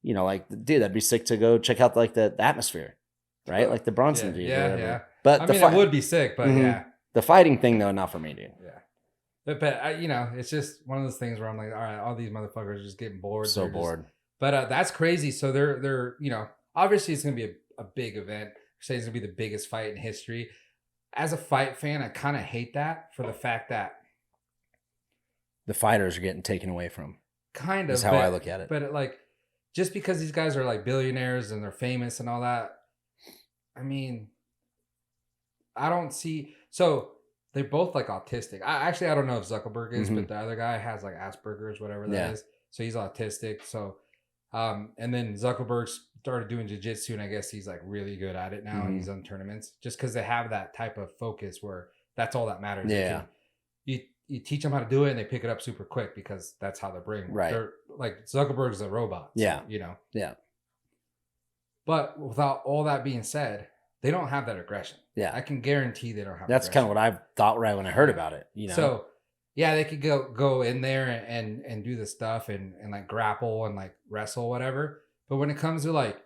you know, like, dude, that'd be sick to go check out like the atmosphere, right? Like the Bronson dude. Yeah. But I mean, it would be sick, but the fighting thing though, not for me, dude. Yeah. But I, you know, it's just one of those things where I'm like, all right, all these motherfuckers are just getting bored. So bored. But that's crazy. So they're, you know, obviously it's going to be a big event. Say it's going to be the biggest fight in history. As a fight fan, I kind of hate that for the fact that the fighters are getting taken away from. Kind of. That's how I look at it. But like, just because these guys are like billionaires and they're famous and all that, I mean, I don't see. So they're both like autistic. I don't know if Zuckerberg is, but the other guy has like Asperger's, whatever that is. So he's autistic. So, and then Zuckerberg started doing jiu-jitsu, and I guess he's like really good at it now, and he's on tournaments just because they have that type of focus where that's all that matters. Yeah. You teach them how to do it, and they pick it up super quick because that's how their brain. Right. They're like Zuckerberg's a robot. So, you know. Yeah. But without all that being said, they don't have that aggression. Yeah. I can guarantee they don't have. That's kind of what I thought right when I heard about it. You know. So, yeah, they could go in there and do the stuff and like grapple and like wrestle, whatever. But when it comes to like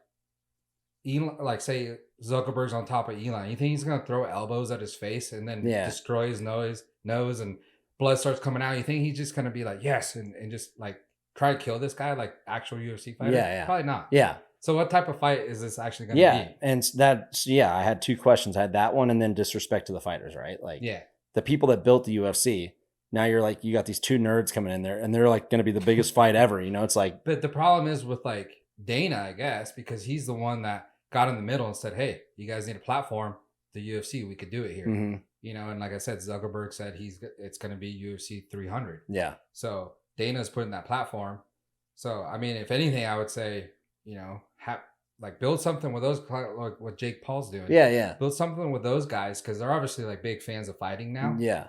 Elon, like say Zuckerberg's on top of Elon, you think he's gonna throw elbows at his face and then destroy his nose and blood starts coming out? You think he's just gonna be like yes and just like try to kill this guy like actual UFC fighter? Yeah. Probably not. Yeah. So what type of fight is this actually gonna be? And that's I had two questions. I had that one and then disrespect to the fighters, right? Like the people that built the UFC. Now you're like, you got these two nerds coming in there and they're like going to be the biggest fight ever. You know, it's like. But the problem is with like Dana, I guess, because he's the one that got in the middle and said, hey, you guys need a platform. The UFC, we could do it here. You know, and like I said, Zuckerberg said it's going to be UFC 300. Yeah. So Dana's putting that platform. So, I mean, if anything, I would say, you know, like build something with those, like what Jake Paul's doing. Yeah. Build something with those guys because they're obviously like big fans of fighting now. Yeah.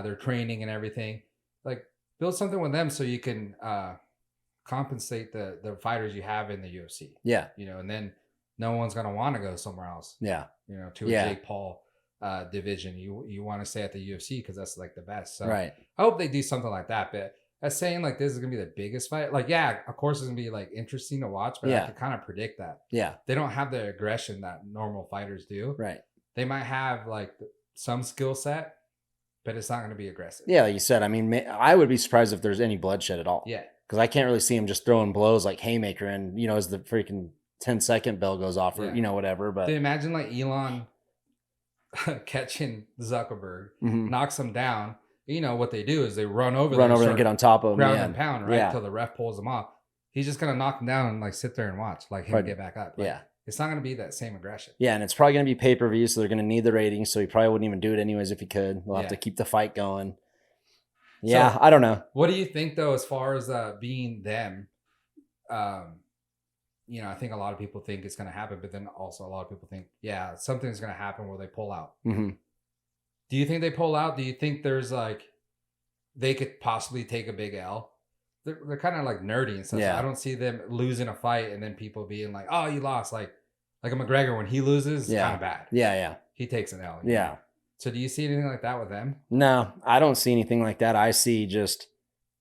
They're training and everything. Like build something with them so you can compensate the fighters you have in the UFC. Yeah. You know, and then no one's gonna want to go somewhere else. Yeah. You know, to a Jake Paul division. You want to stay at the UFC because that's like the best. So right. I hope they do something like that. But as saying like this is gonna be the biggest fight, like of course it's gonna be like interesting to watch, but I can kind of predict that. Yeah. They don't have the aggression that normal fighters do. Right. They might have like some skill set, but it's not going to be aggressive. Yeah, like you said. I mean, I would be surprised if there's any bloodshed at all. Yeah. Because I can't really see him just throwing blows like haymaker and, you know, as the freaking 10-second bell goes off or, you know, whatever. But imagine like Elon catching Zuckerberg, knocks him down. You know, what they do is they run over and get on top of him. Ground and pound, right? Until the ref pulls him off. He's just going to knock him down and like sit there and watch like him get back up. Like, it's not going to be that same aggression. Yeah, and it's probably going to be pay-per-view, so they're going to need the ratings, so he probably wouldn't even do it anyways if he could. They'll have to keep the fight going. Yeah, so, I don't know. What do you think, though, as far as being them? You know, I think a lot of people think it's going to happen, but then also a lot of people think, yeah, something's going to happen where they pull out. Do you think they pull out? Do you think there's like, they could possibly take a big L? They're kind of like nerdy and stuff. Yeah. So I don't see them losing a fight and then people being like, oh, you lost. Like a McGregor, when he loses, it's kind of bad. Yeah. He takes an L. Yeah. Know? So do you see anything like that with them? No, I don't see anything like that. I see just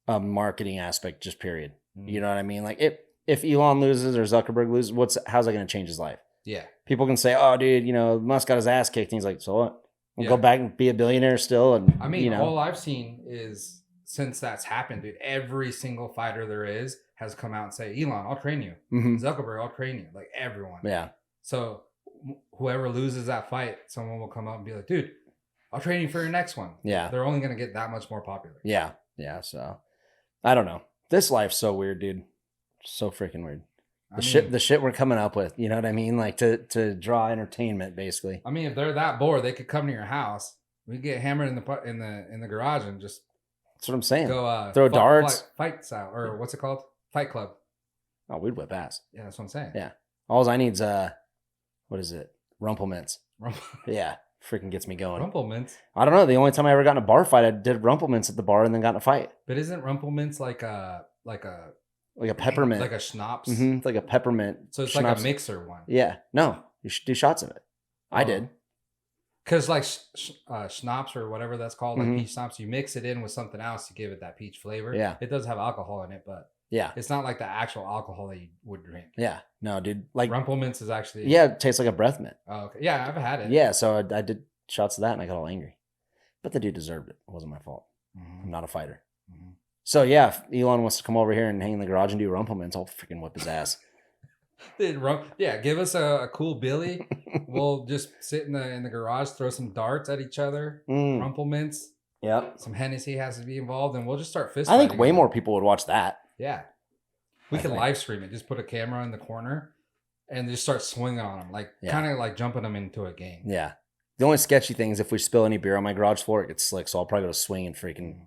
a marketing aspect, just period. You know what I mean? Like if Elon loses or Zuckerberg loses, how's that going to change his life? Yeah. People can say, oh, dude, Musk got his ass kicked. And he's like, so what? We'll go back and be a billionaire still. And I mean, all I've seen is since that's happened, dude, every single fighter there is has come out and say, Elon, I'll train you. Zuckerberg, I'll train you. Like everyone. Yeah. So whoever loses that fight, someone will come up and be like, dude, I'll train you for your next one. Yeah. They're only going to get that much more popular. Yeah. Yeah. So I don't know. This life's so weird, dude. So freaking weird. The shit we're coming up with, you know what I mean? Like to draw entertainment, basically. I mean, if they're that bored, they could come to your house. We get hammered in the garage and just. That's what I'm saying. Go throw darts, fight style, or what's it called? Fight club. Oh, we'd whip ass. Yeah, that's what I'm saying. Yeah. All I need's what is it? Rumplemints. Yeah, freaking gets me going. Rumplemints. I don't know. The only time I ever got in a bar fight, I did Rumplemints at the bar and then got in a fight. But isn't Rumplemints like a peppermint, like a schnapps? It's like a peppermint. So it's schnapps. like a mixer one. Yeah. No, you should do shots of it. I did. Because like schnapps or whatever that's called, like peach schnapps, you mix it in with something else to give it that peach flavor. Yeah. It does have alcohol in it, but yeah, it's not like the actual alcohol that you would drink. Yeah. No, dude. Like Rumplemints is actually. Yeah, it tastes like a breath mint. Oh, okay. Yeah, I've had it. Yeah, so I did shots of that and I got all angry. But the dude deserved it. It wasn't my fault. I'm not a fighter. So yeah, if Elon wants to come over here and hang in the garage and do Rumplemints, I'll freaking whip his ass. Yeah, give us a cool Billy. We'll just sit in the garage, throw some darts at each other, Rumplemints. Yep. Some Hennessy has to be involved, and we'll just start fist I think fighting way more people would watch that. Yeah. We can live stream it. Just put a camera in the corner and just start swinging on them, like kind of like jumping them into a game. Yeah. The only sketchy thing is if we spill any beer on my garage floor, it gets slick. So I'll probably go to swing and freaking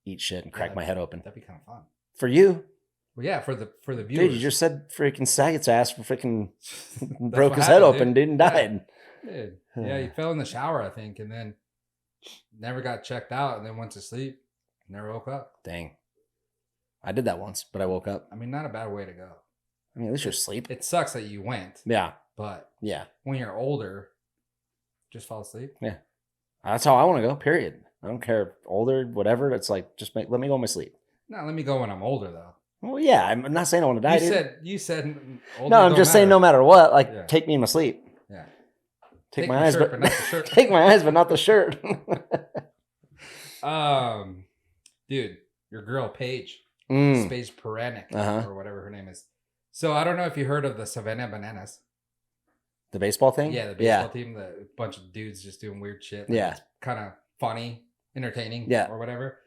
eat shit and crack my head open. That'd be kind of fun. For you. Well, yeah, for the viewers. Dude, you just said freaking Saget's ass for freaking broke his head open, dude, and died. Dude. Yeah, he fell in the shower, I think, and then never got checked out and then went to sleep. Never woke up. Dang. I did that once, but I woke up. I mean, not a bad way to go. I mean, at least you're asleep. It sucks that you went. Yeah. But yeah, when you're older, just fall asleep. Yeah. That's how I want to go, period. I don't care. Older, whatever. It's like, just let me go in my sleep. No, let me go when I'm older, though. Well, yeah. I'm not saying I want to die, You said older. No, I'm just saying no matter what, like, take me in my sleep. Yeah. Take my eyes, but not the shirt. Take my eyes, but not the shirt. Dude, your girl, Paige. Paige Spiranac, or whatever her name is. So I don't know if you heard of the Savannah Bananas. The baseball thing? Yeah, the baseball team. The bunch of dudes just doing weird shit. Like, it's kind of funny, entertaining, or whatever.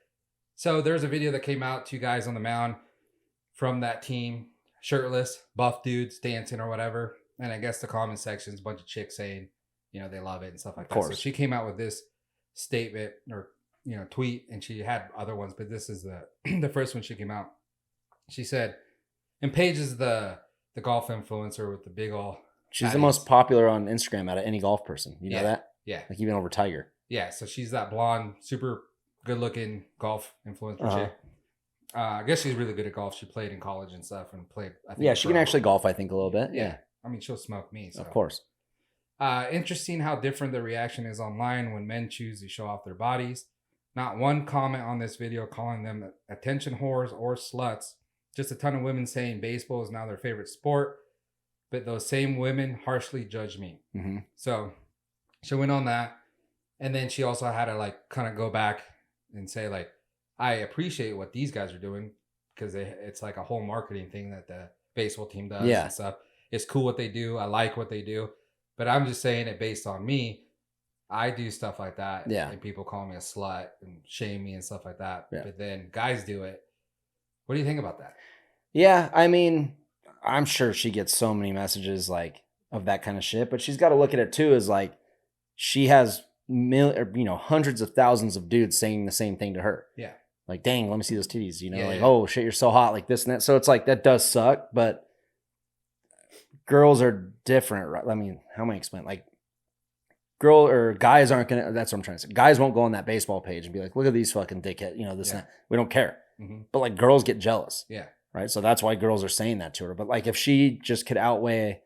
So there's a video that came out, 2 guys on the mound from that team, shirtless, buff dudes dancing or whatever. And I guess the comment section is a bunch of chicks saying, they love it and stuff like that. So she came out with this statement or tweet, and she had other ones, but this is the first one she came out. She said, and Paige is the golf influencer with the big ol'. She's the most popular on Instagram out of any golf person. You know that? Yeah. Like even over Tiger. Yeah. So she's that blonde, super good looking golf influencer chick. I guess she's really good at golf. She played in college and stuff and played. I think she can actually golf, I think, a little bit. Yeah. I mean, she'll smoke me. So. Of course. Interesting how different the reaction is online when men choose to show off their bodies. Not one comment on this video calling them attention whores or sluts. Just a ton of women saying baseball is now their favorite sport. But those same women harshly judge me. So she went on that. And then she also had to kind of go back and say I appreciate what these guys are doing because it's like a whole marketing thing that the baseball team does and stuff. It's cool what they do. I like what they do. But I'm just saying it based on me. I do stuff like that. Yeah. And people call me a slut and shame me and stuff like that. Yeah. But then guys do it. What do you think about that? Yeah. I mean, I'm sure she gets so many messages of that kind of shit, but she's got to look at it too as she has hundreds of thousands of dudes saying the same thing to her. Yeah. Like, dang, let me see those titties, oh shit, you're so hot, like this and that. So it's that does suck, but girls are different, right? I mean, how am I explain? Guys aren't gonna. That's what I'm trying to say. Guys won't go on that baseball page and be like, "Look at these fucking dickhead," this and that. We don't care. But girls get jealous. Yeah. Right. So that's why girls are saying that to her. But if she just could outweigh,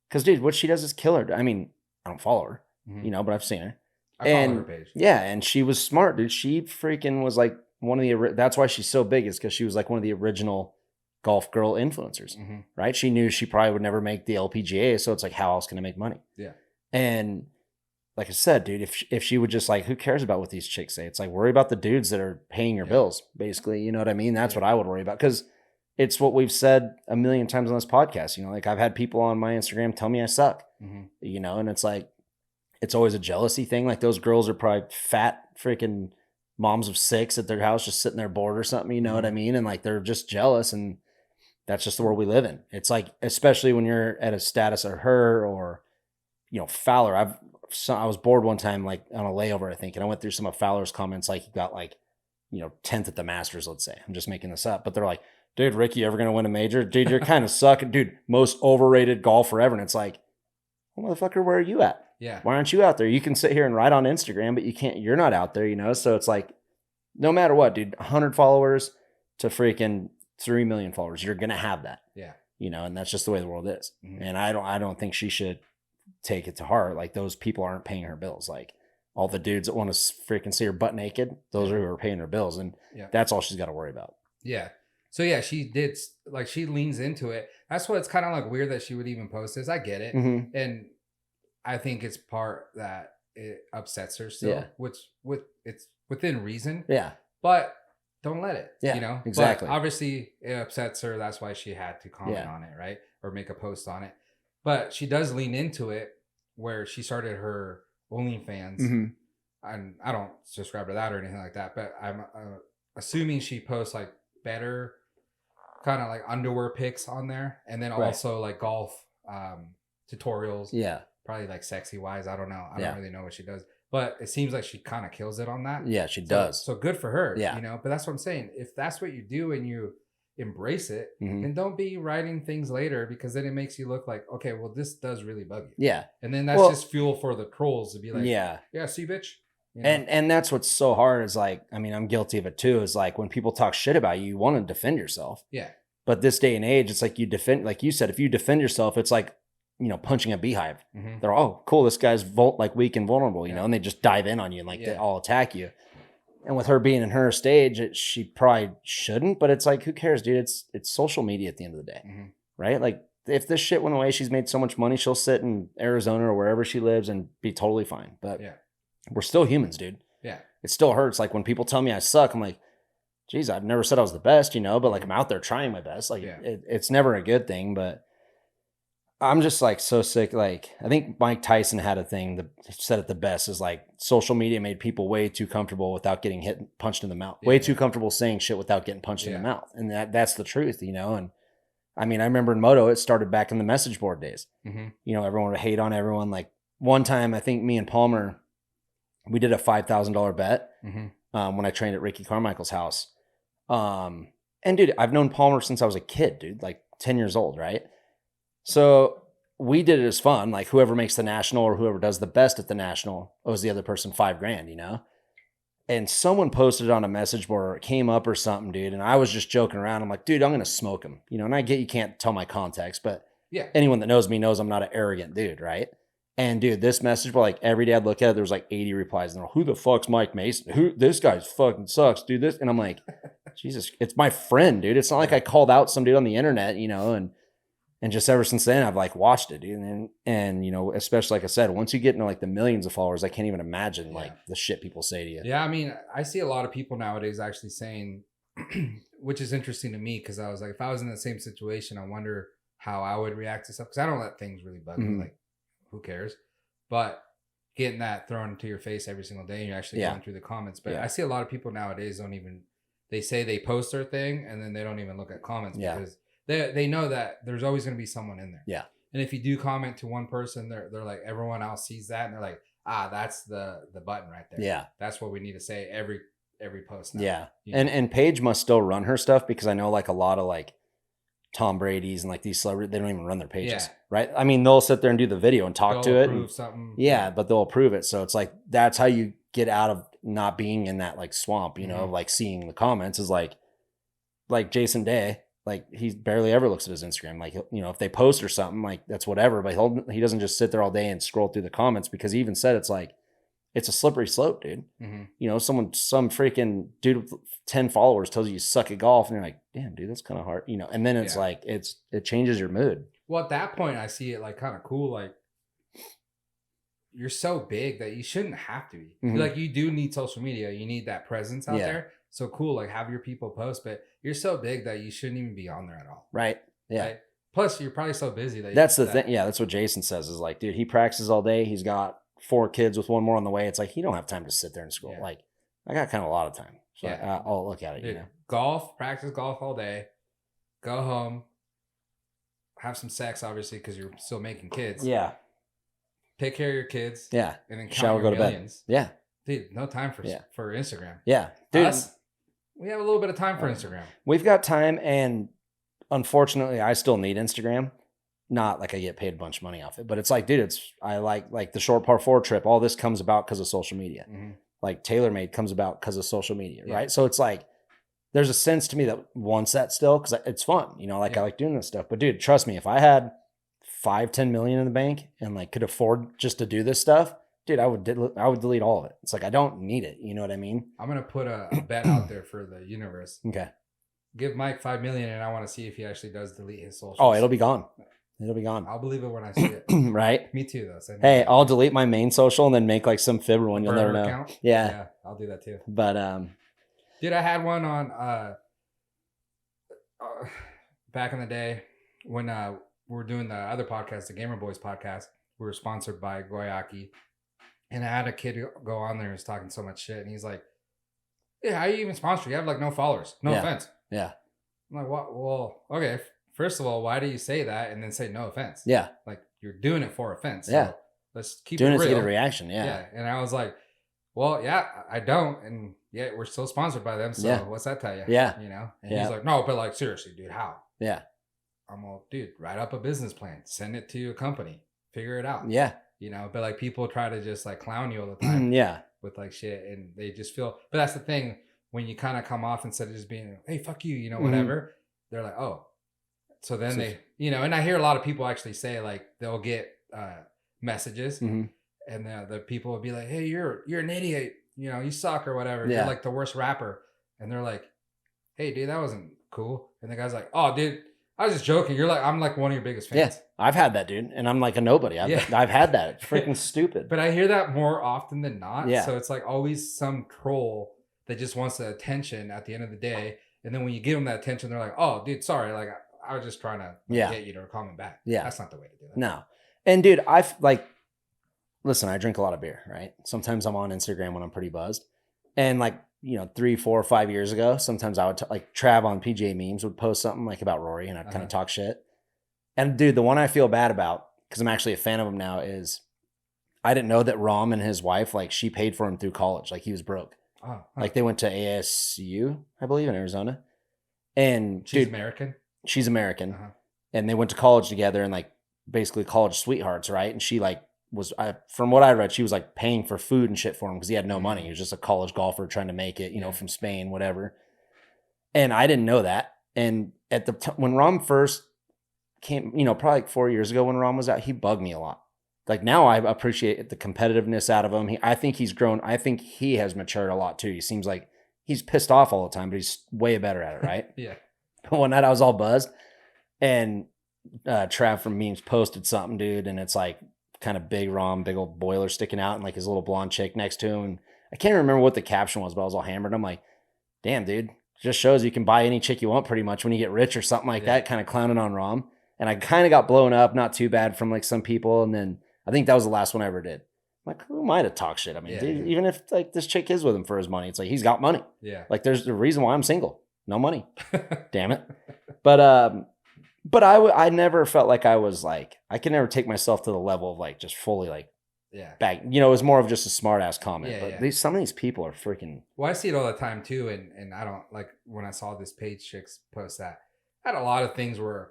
because dude, what she does is kill her. I mean, I don't follow her, but I've seen her. I follow her page. Yeah, and she was smart, dude. She freaking was one of the. That's why she's so big. Is because she was one of the original golf girl influencers, right? She knew she probably would never make the LPGA. So it's like, how else can I make money? Yeah. And like I said, dude, if she would just like, who cares about what these chicks say? It's like, worry about the dudes that are paying your bills, basically. You know what I mean? That's what I would worry about. Because it's what we've said a million times on this podcast. You know, like I've had people on my Instagram tell me I suck, you know, and it's like, it's always a jealousy thing. Like those girls are probably fat freaking moms of 6 at their house, just sitting there bored or something. You know what I mean? And like, they're just jealous, and that's just the world we live in. It's like, especially when you're at a status of her or, you know, Fowler. I was bored one time, like on a layover, I think. And I went through some of Fowler's comments. Like he got like, you know, 10th at the Masters, let's say. I'm just making this up, but they're like, dude, Ricky, ever going to win a major? Dude, you're kind of sucking. Dude, most overrated golfer ever. And it's like, well, motherfucker, where are you at? Yeah. Why aren't you out there? You can sit here and write on Instagram, but you're not out there, you know? So it's like, no matter what, dude, 100 followers to freaking 3 million followers, you're going to have that. Yeah. You know, and that's just the way the world is. And I don't think she should take it to heart. Like those people aren't paying her bills. Like all the dudes that want to freaking see her butt naked, those are who are paying her bills. And that's all she's got to worry about. Yeah. So yeah, she did, like, she leans into it. That's why it's kind of like weird that she would even post this. I get it. And I think it's part that it upsets her still, which it's within reason. Yeah. But don't let it, you know? Exactly. But obviously it upsets her. That's why she had to comment on it, right? Or make a post on it. But she does lean into it, where she started her OnlyFans. And I don't subscribe to that or anything like that, but I'm assuming she posts like better kind of like underwear pics on there, and then also like golf tutorials. Yeah. Probably like sexy wise. I don't know. I don't really know what she does, but it seems like she kind of kills it on that. Yeah, she does. So good for her. Yeah. You know, but that's what I'm saying. If that's what you do and you embrace it, then don't be writing things later, because then it makes you look like, okay, well, this does really bug you. Yeah. And then that's just fuel for the trolls to be like, yeah, see, bitch. You know? And that's what's so hard is like, I mean, I'm guilty of it too, is like when people talk shit about you, you want to defend yourself. Yeah. But this day and age, it's like you defend, like you said, if you defend yourself, it's like, you know, punching a beehive. They're, oh, cool, this guy's like weak and vulnerable, you know, and they just dive in on you and like they all attack you. And with her being in her stage, she probably shouldn't, but it's like, who cares, dude? It's social media at the end of the day, right? Like if this shit went away, she's made so much money, she'll sit in Arizona or wherever she lives and be totally fine. But we're still humans, dude. Yeah. It still hurts. Like when people tell me I suck, I'm like, geez, I've never said I was the best, you know, but like I'm out there trying my best. Like it's never a good thing, but I'm just like so sick. Like I think Mike Tyson had a thing that said it the best, is like social media made people way too comfortable without getting punched in the mouth, way too comfortable saying shit without getting punched in the mouth. And that's the truth, you know? And I mean, I remember in Moto, it started back in the message board days, you know, everyone would hate on everyone. Like one time, I think me and Palmer, we did a $5,000 bet when I trained at Ricky Carmichael's house. And dude, I've known Palmer since I was a kid, dude, like 10 years old, right? So we did it as fun. Like whoever makes the national or whoever does the best at the national owes the other person $5,000, you know? And someone posted it on a message board, or it came up or something, dude. And I was just joking around. I'm like, dude, I'm going to smoke him, you know? And I get, you can't tell my context, but anyone that knows me knows I'm not an arrogant dude, right? And dude, this message board, like every day I'd look at it, there was like 80 replies. And they're like, who the fuck's Mike Mason? This guy's fucking sucks, dude. This, and I'm like, Jesus, it's my friend, dude. It's not like I called out some dude on the internet, you know? And just ever since then, I've like watched it, dude. And you know, especially like I said, once you get into like the millions of followers, I can't even imagine like the shit people say to you. Yeah, I mean, I see a lot of people nowadays actually saying, which is interesting to me, because I was like, if I was in the same situation, I wonder how I would react to stuff, because I don't let things really bug me. Like, who cares? But getting that thrown into your face every single day, and you're actually going through the comments. But I see a lot of people nowadays they say they post their thing and then they don't even look at comments because they know that there's always going to be someone in there. Yeah. And if you do comment to one person, they're like, everyone else sees that and they're like, that's the button right there. Yeah. That's what we need to say every post now. Yeah. You know? And Paige must still run her stuff, because I know like a lot of like Tom Brady's and like these celebrities, they don't even run their pages, right? I mean, they'll sit there and do the video and talk to it. And, something. Yeah, but they'll approve it. So it's like, that's how you get out of not being in that like swamp, you know, like seeing the comments is like Jason Day. Like he barely ever looks at his Instagram. Like, you know, if they post or something, like that's whatever, but he doesn't just sit there all day and scroll through the comments, because he even said, it's like, it's a slippery slope, dude. Mm-hmm. You know, some freaking dude with 10 followers tells you suck at golf, and you're like, damn, dude, that's kind of hard, you know. And then it's like it changes your mood. Well, at that point, I see it like kind of cool. Like, you're so big that you shouldn't have to be. Mm-hmm. Like, you do need social media. You need that presence out there. So cool, like have your people post, but you're so big that you shouldn't even be on there at all. Right. Yeah. Right? Plus, you're probably so busy that that's the thing. Yeah, that's what Jason says. Is like, dude, he practices all day. He's got 4 kids with 1 more on the way. It's like he don't have time to sit there and scroll. Yeah. Like, I got kind of a lot of time. So I'll look at it. Dude, you know, practice golf all day. Go home. Have some sex, obviously, because you're still making kids. Yeah. Take care of your kids. Yeah. And then shower, go to millions. bed. Yeah. Dude, no time for Instagram. Yeah. Dude, we have a little bit of time for Instagram. We've got time, and unfortunately, I still need Instagram. Not like I get paid a bunch of money off it, but it's like, dude, I like the short par 4 trip. All this comes about because of social media. Mm-hmm. Like TaylorMade comes about because of social media, right? So it's like, there's a sense to me that wants that still because it's fun, you know, like I like doing this stuff. But dude, trust me, if I had 5-10 million in the bank and like could afford just to do this stuff, dude, I would delete all of it. It's like, I don't need it. You know what I mean? I'm going to put a bet out there for the universe. Okay. Give Mike 5 million and I want to see if he actually does delete his socials. Oh, it'll be gone. It'll be gone. I'll believe it when I see it. Right? Me too, though. Hey, I'll delete my main social and then make like some fibber one. You'll never know. Account? Yeah, I'll do that too. But dude, I had one on back in the day when we were doing the other podcast, the Gamer Boys podcast. We were sponsored by Goyaki, and I had a kid go on there and was talking so much shit, and he's like, "Yeah, how are you even sponsored? You have like no followers. No offense." Yeah. I'm like, "What? Well, okay. First of all, why do you say that and then say no offense? Yeah. Like you're doing it for offense. So yeah. Let's keep doing it real. To get a reaction. Yeah. Yeah. And I was like, well, yeah, I don't. And yet we're still sponsored by them. So what's that tell you? Yeah. You know? And he's like, no, but like, seriously, dude, how? Yeah. I'm all, dude, write up a business plan, send it to a company, figure it out. Yeah. You know, but like people try to just like clown you all the time. Yeah. With like shit. And they just feel, but that's the thing when you kind of come off instead of just being, hey, fuck you, you know, whatever. They're like, oh. So then they, you know, and I hear a lot of people actually say like they'll get messages and the people will be like, hey, you're an idiot. You know, you suck or whatever. You're like the worst rapper. And they're like, hey, dude, that wasn't cool. And the guy's like, oh, dude, I was just joking. You're like, I'm like one of your biggest fans. Yeah, I've had that, dude. And I'm like a nobody. I've had that. It's freaking stupid. But I hear that more often than not. Yeah. So it's like always some troll that just wants the attention at the end of the day. And then when you give them that attention, they're like, oh, dude, sorry. Like, I was just trying to get you to call me back. Yeah. That's not the way to do that. No. And dude, listen, I drink a lot of beer, right? Sometimes I'm on Instagram when I'm pretty buzzed. And like, you know, 3, 4, 5 years ago, sometimes I would like Trav on PGA memes would post something like about Rory and I'd kind of talk shit. And dude, the one I feel bad about, because I'm actually a fan of him now, is I didn't know that Rom and his wife, like she paid for him through college. Like he was broke. Like they went to ASU, I believe, in Arizona. And she's American? She's American. And they went to college together and like basically college sweethearts, right? And she like was, from what I read, she was like paying for food and shit for him because he had no money. He was just a college golfer trying to make it, you know, from Spain, whatever. And I didn't know that. And at the when Rom first came, you know, probably like 4 years ago when Rom was out, he bugged me a lot. Like now I appreciate the competitiveness out of him. I think he's grown. I think he has matured a lot too. He seems like he's pissed off all the time, but he's way better at it, right? Yeah. But one night I was all buzzed and Trav from memes posted something, dude. And it's like kind of big Rom, big old boiler sticking out and like his little blonde chick next to him. And I can't remember what the caption was, but I was all hammered. I'm like, damn, dude, just shows you can buy any chick you want pretty much when you get rich or something like that, kind of clowning on Rom. And I kind of got blown up, not too bad from like some people. And then I think that was the last one I ever did. I'm like, who am I to talk shit? I mean, dude, even if like this chick is with him for his money, it's like, he's got money. Yeah. Like there's the reason why I'm single. No money. Damn it. But I never felt like I was like, I could never take myself to the level of like, just fully like, back, you know, it was more of just a smart ass comment, but some of these people are freaking. Well, I see it all the time too. And I don't like when I saw this Paige chicks post that, I had a lot of things where,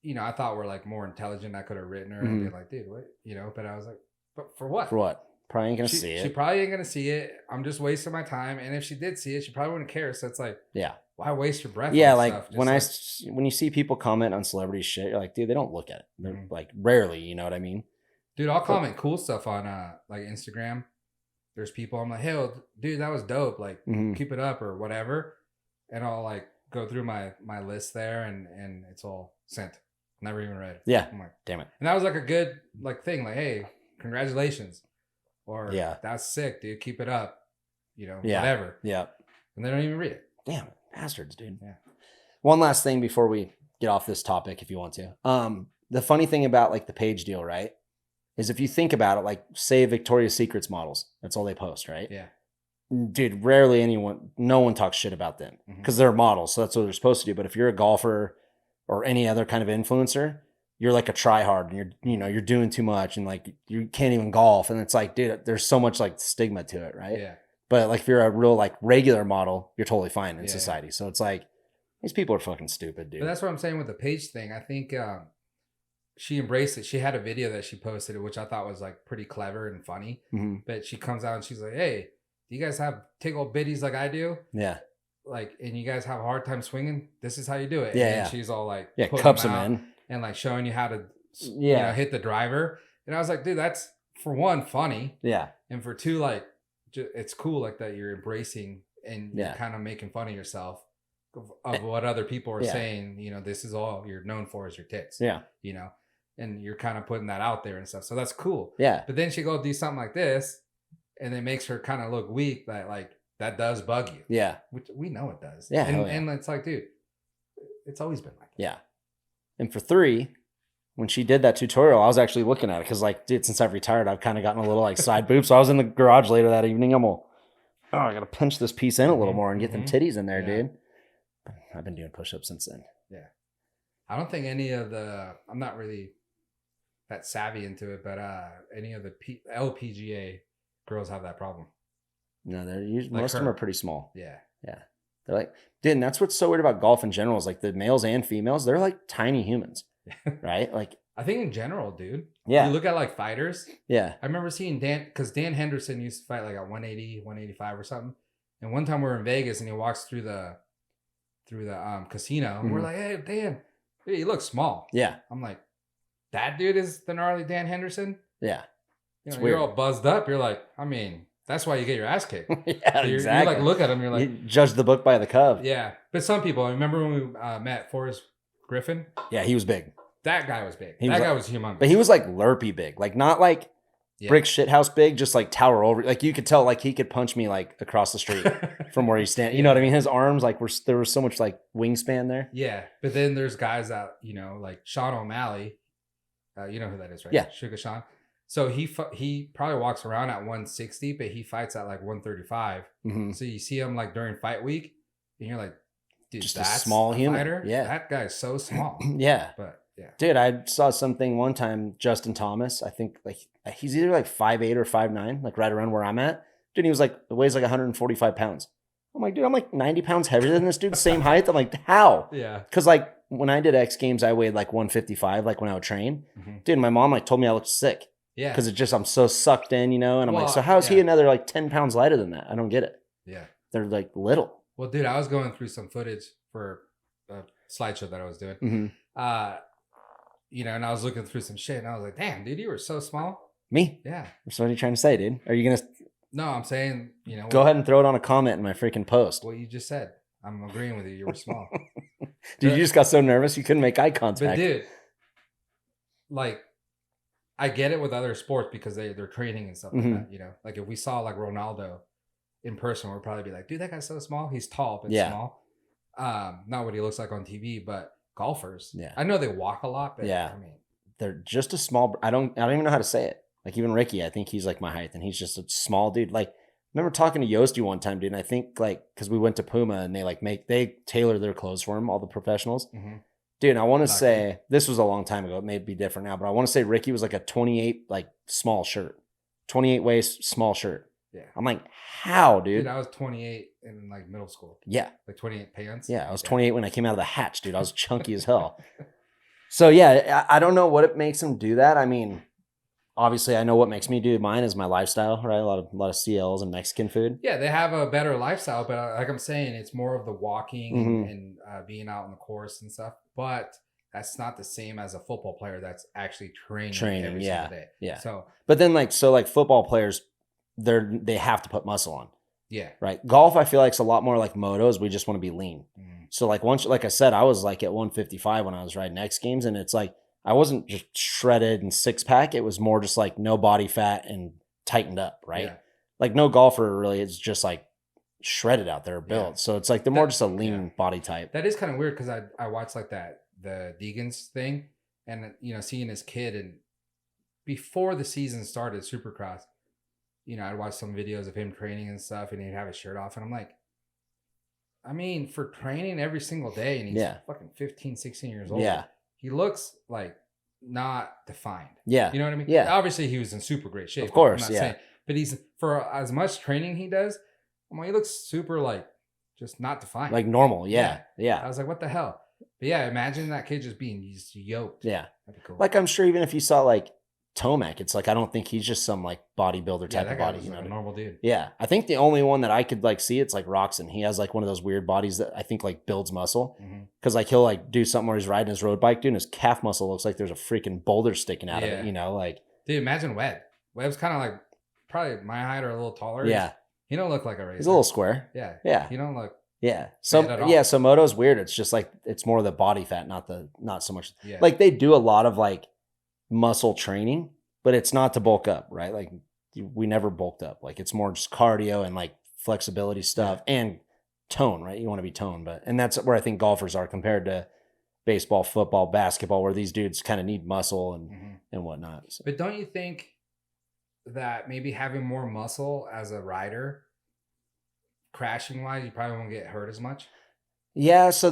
you know, I thought were like more intelligent. I could have written her and be like, dude, what, you know, but I was like, but for what? For what? Probably ain't going to see it. She probably ain't going to see it. I'm just wasting my time. And if she did see it, she probably wouldn't care. So it's like, why waste your breath? Yeah. Like when you see people comment on celebrity shit, you're like, dude, they don't look at it. They're like rarely, you know what I mean? Dude, I'll comment cool stuff on like Instagram. there's people I'm like, hey, dude, that was dope. Like, keep it up or whatever. And I'll like go through my list there, and it's all sent. Never even read. Yeah. I'm like, damn it. And that was like a good like thing. Like, hey, congratulations. Or Yeah. that's sick, dude. Keep it up. You know, Yeah. whatever. Yeah. And they don't even read it. Damn it. Bastards, dude. Yeah. One last thing before we get off this topic, if you want to. The funny thing about like the Paige deal, right, is if you think about it, like say Victoria's Secret's models, that's all they post, right? Yeah. Dude, rarely no one talks shit about them because they're models. So that's what they're supposed to do. But if you're a golfer or any other kind of influencer, you're like a tryhard and you're doing too much and like you can't even golf. And it's like, dude, there's so much like stigma to it, right? Yeah. But like if you're a real like regular model, you're totally fine in society. So it's like, these people are fucking stupid, dude. But that's what I'm saying with the Paige thing. I think she embraced it. She had a video that she posted, which I thought was like pretty clever and funny. But she comes out and she's like, hey, do you guys have tickle bitties like I do? Yeah. Like, and you guys have a hard time swinging? This is how you do it. Yeah. And she's all like, cups them in. And like showing you how to hit the driver. And I was like, dude, that's for one, funny. Yeah. And for two, like, it's cool like that you're embracing and you're kind of making fun of yourself of what other people are saying. You know, this is all you're known for is your tits. Yeah. You know, and you're kind of putting that out there and stuff. So that's cool. Yeah. But then she go do something like this and it makes her kind of look weak. That does bug you. Yeah. Which we know it does. Yeah. And it's like, dude, it's always been like that. Yeah. And for 3, when she did that tutorial, I was actually looking at it because, like, dude, since I've retired, I've kind of gotten a little like side boob. So I was in the garage later that evening. I'm all, I got to pinch this piece in a little more and get them titties in there, dude. I've been doing push-ups since then. Yeah. I don't think any of I'm not really that savvy into it, but any of the LPGA girls have that problem. No, most of them are pretty small. Yeah. Yeah. They're like, dude, and that's what's so weird about golf in general is like the males and females, they're like tiny humans, right? Like, I think in general, dude. Yeah. You look at like fighters. Yeah. I remember seeing because Dan Henderson used to fight like at 180, 185 or something. And one time we were in Vegas and he walks through the casino and we're like, hey, Dan, dude, he looks small. Yeah. I'm like, that dude is the gnarly Dan Henderson? Yeah. You know, you're all buzzed up. You're like, I mean, that's why you get your ass kicked. Yeah, so exactly. You like look at him. You're like, you judge the book by the cover. Yeah, but some people. I remember when we met Forrest Griffin. Yeah, he was big. That guy was big. That guy was humongous. But he was like lurpy big, like not like brick shithouse big, just like tower over. Like you could tell, like he could punch me like across the street from where he's standing. You know what I mean? His arms, like there was so much like wingspan there. Yeah, but then there's guys that like Sean O'Malley. You know who that is, right? Yeah, Sugar Sean. So he probably walks around at 160, but he fights at like 135. So you see him like during fight week, and you're like, dude, just that's a small human. Fighter? Yeah, that guy's so small. Yeah, but yeah, dude, I saw something one time. Justin Thomas, I think like he's either like 5'8" or 5'9", like right around where I'm at. Dude, he was like weighs like 145 pounds. I'm like, dude, I'm like 90 pounds heavier than this dude, same height. I'm like, how? Yeah, because like when I did X Games, I weighed like 155, like when I would train. Dude, my mom like told me I looked sick. Yeah. Because I'm so sucked in, and I'm like, so how's he another like 10 pounds lighter than that? I don't get it. Yeah. They're like little. Well, dude, I was going through some footage for a slideshow that I was doing. And I was looking through some shit and I was like, damn, dude, you were so small. Me? Yeah. So what are you trying to say, dude? Are you going to? No, I'm saying, go ahead and throw it on a comment in my freaking post. What you just said. I'm agreeing with you. You were small. Dude, you just got so nervous you couldn't make eye contact. But dude, like, I get it with other sports because they're training and stuff like that, Like if we saw like Ronaldo in person, we'd probably be like, dude, that guy's so small. He's tall, but small. Not what he looks like on TV, but golfers. Yeah. I know they walk a lot, but I mean, they're just a small, I don't even know how to say it. Like even Ricky, I think he's like my height and he's just a small dude. Like I remember talking to Yosti one time, dude, and I think like, cause we went to Puma and they tailor their clothes for him, all the professionals. Dude, I want to say this was a long time ago. It may be different now, but I want to say Ricky was like a 28 like small shirt, 28 waist small shirt. Yeah, I'm like, how, dude? Dude, I was 28 in like middle school. Yeah, like 28 pants. Yeah, I was 28 when I came out of the hatch, dude. I was chunky as hell. So yeah, I don't know what it makes him do that. I mean, obviously, I know what makes me do mine is my lifestyle, right? A lot of CLs and Mexican food. Yeah, they have a better lifestyle, but like I'm saying, it's more of the walking and being out on the course and stuff. But that's not the same as a football player that's actually training every single day. Yeah. So, but then like football players, they have to put muscle on. Yeah. Right. Golf, I feel like it's a lot more like motos. We just want to be lean. So like like I said, I was like at 155 when I was riding X Games, and it's like I wasn't just shredded and six pack. It was more just like no body fat and tightened up. Right. Yeah. Like no golfer really is just like shredded out there built. Yeah. So it's like they're more just a lean body type. That is kind of weird because I watched like the Deegan's thing, and seeing his kid, and before the season started, Supercross, I'd watch some videos of him training and stuff, and he'd have his shirt off, and I'm like, I mean, for training every single day, and he's fucking 15, 16 years old. Yeah. He looks like not defined. Yeah. You know what I mean? Yeah. Obviously, he was in super great shape. Of course, saying, but he's, for as much training he does, he looks super like just not defined. Like normal. Yeah. I was like, what the hell? But yeah, imagine that kid just being yoked. Yeah. That'd be cool. Like I'm sure even if you saw like Tomac, it's like I don't think he's just some like bodybuilder type of body. Like a normal dude. Yeah, I think the only one that I could like see it's like Roxon. He has like one of those weird bodies that I think like builds muscle because like he'll like do something where he's riding his road bike, dude, and his calf muscle looks like there's a freaking boulder sticking out of it. Like dude, imagine Webb. Webb's kind of like probably my height or a little taller. Yeah, he don't look like a racer. He's a little square. Yeah. He don't look. Yeah. So moto's weird. It's just like it's more the body fat, not so much. Yeah. Like they do a lot of like muscle training. But it's not to bulk up, right? Like we never bulked up. Like it's more just cardio and like flexibility stuff and tone, right? You want to be toned, and that's where I think golfers are compared to baseball, football, basketball, where these dudes kind of need muscle and whatnot. So. But don't you think that maybe having more muscle as a rider, crashing wise, you probably won't get hurt as much? Yeah, so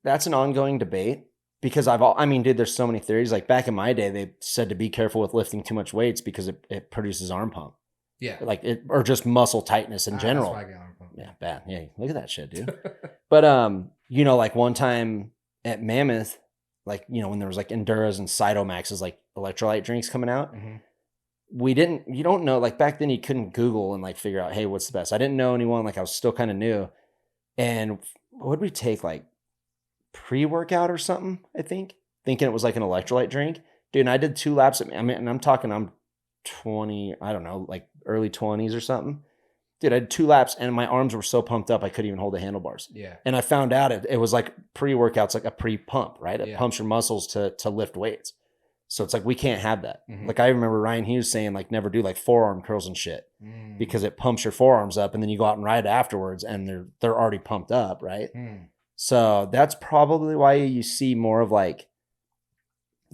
that's an ongoing debate. Because dude, there's so many theories. Like back in my day, they said to be careful with lifting too much weights because it produces arm pump. Yeah. Like or just muscle tightness in general. That's why I get arm pump. Yeah, bad. Yeah, look at that shit, dude. But like one time at Mammoth, like, when there was like Enduras and Cytomaxes, like electrolyte drinks coming out, you don't know, like back then you couldn't Google and like figure out, hey, what's the best? I didn't know anyone, like I was still kind of new. And what would we take, like pre-workout or something, I think, thinking it was like an electrolyte drink, dude. And I did 2 laps. I'm 20, I don't know, like early 20s or something, dude. I did 2 laps and my arms were so pumped up I couldn't even hold the handlebars. Yeah. And I found out it was like pre-workouts, like a pre-pump, right? It pumps your muscles to lift weights. So it's like we can't have that. Like I remember Ryan Hughes saying like never do like forearm curls and shit because it pumps your forearms up, and then you go out and ride afterwards and they're already pumped up, right? So that's probably why you see more of like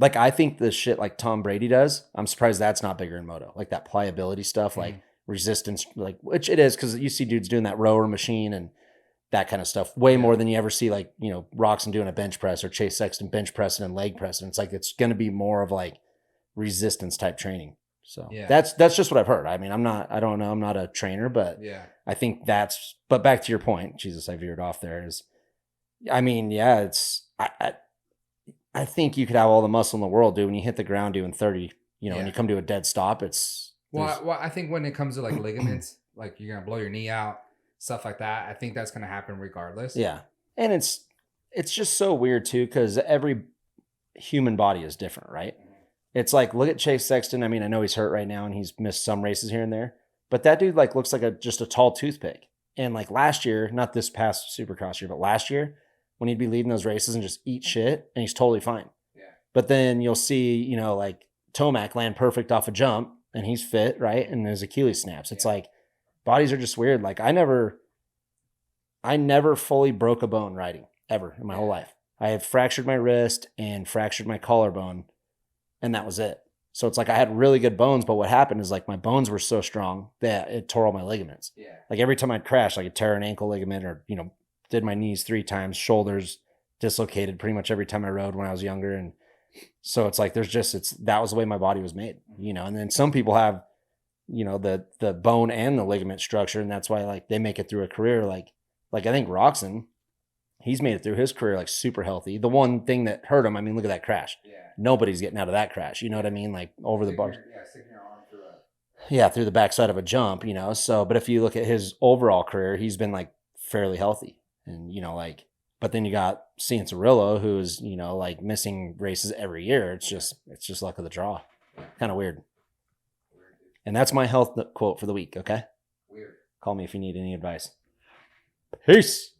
I think the shit like Tom Brady does, I'm surprised that's not bigger in moto. Like that pliability stuff, like resistance, like which it is because you see dudes doing that rower machine and that kind of stuff way more than you ever see like, Roxon doing a bench press or Chase Sexton bench pressing and leg pressing. It's like it's going to be more of like resistance type training. So that's just what I've heard. I mean, I don't know. I'm not a trainer, but I think but back to your point, Jesus, I veered off there is, I mean, I think you could have all the muscle in the world, dude. When you hit the ground doing 30, when you come to a dead stop, well, I think when it comes to like ligaments, like you're going to blow your knee out, stuff like that, I think that's going to happen regardless. Yeah. And it's just so weird too, because every human body is different, right? It's like, look at Chase Sexton. I mean, I know he's hurt right now and he's missed some races here and there, but that dude like looks like just a tall toothpick. And like last year, not this past Supercross year, but last year, when he'd be leading those races and just eat shit, and he's totally fine. Yeah. But then you'll see, like Tomac land perfect off a jump, and he's fit, right? And his Achilles snaps. It's like bodies are just weird. Like I never fully broke a bone riding ever in my whole life. I have fractured my wrist and fractured my collarbone, and that was it. So it's like I had really good bones, but what happened is like my bones were so strong that it tore all my ligaments. Yeah. Like every time I'd crash, I could tear an ankle ligament or, did my knees 3 times, shoulders dislocated pretty much every time I rode when I was younger. And so it's like, that was the way my body was made, and then some people have, the bone and the ligament structure. And that's why like they make it through a career. Like I think Roxon, he's made it through his career, like super healthy. The one thing that hurt him, I mean, look at that crash. Yeah. Nobody's getting out of that crash. You know what I mean? Like over the bars. Sticking your arm through through the backside of a jump, so, but if you look at his overall career, he's been like fairly healthy. And, but then you got Cianciarulo, who's, like missing races every year. It's just luck of the draw. Kind of weird. And that's my health quote for the week. Okay. Weird. Call me if you need any advice. Peace.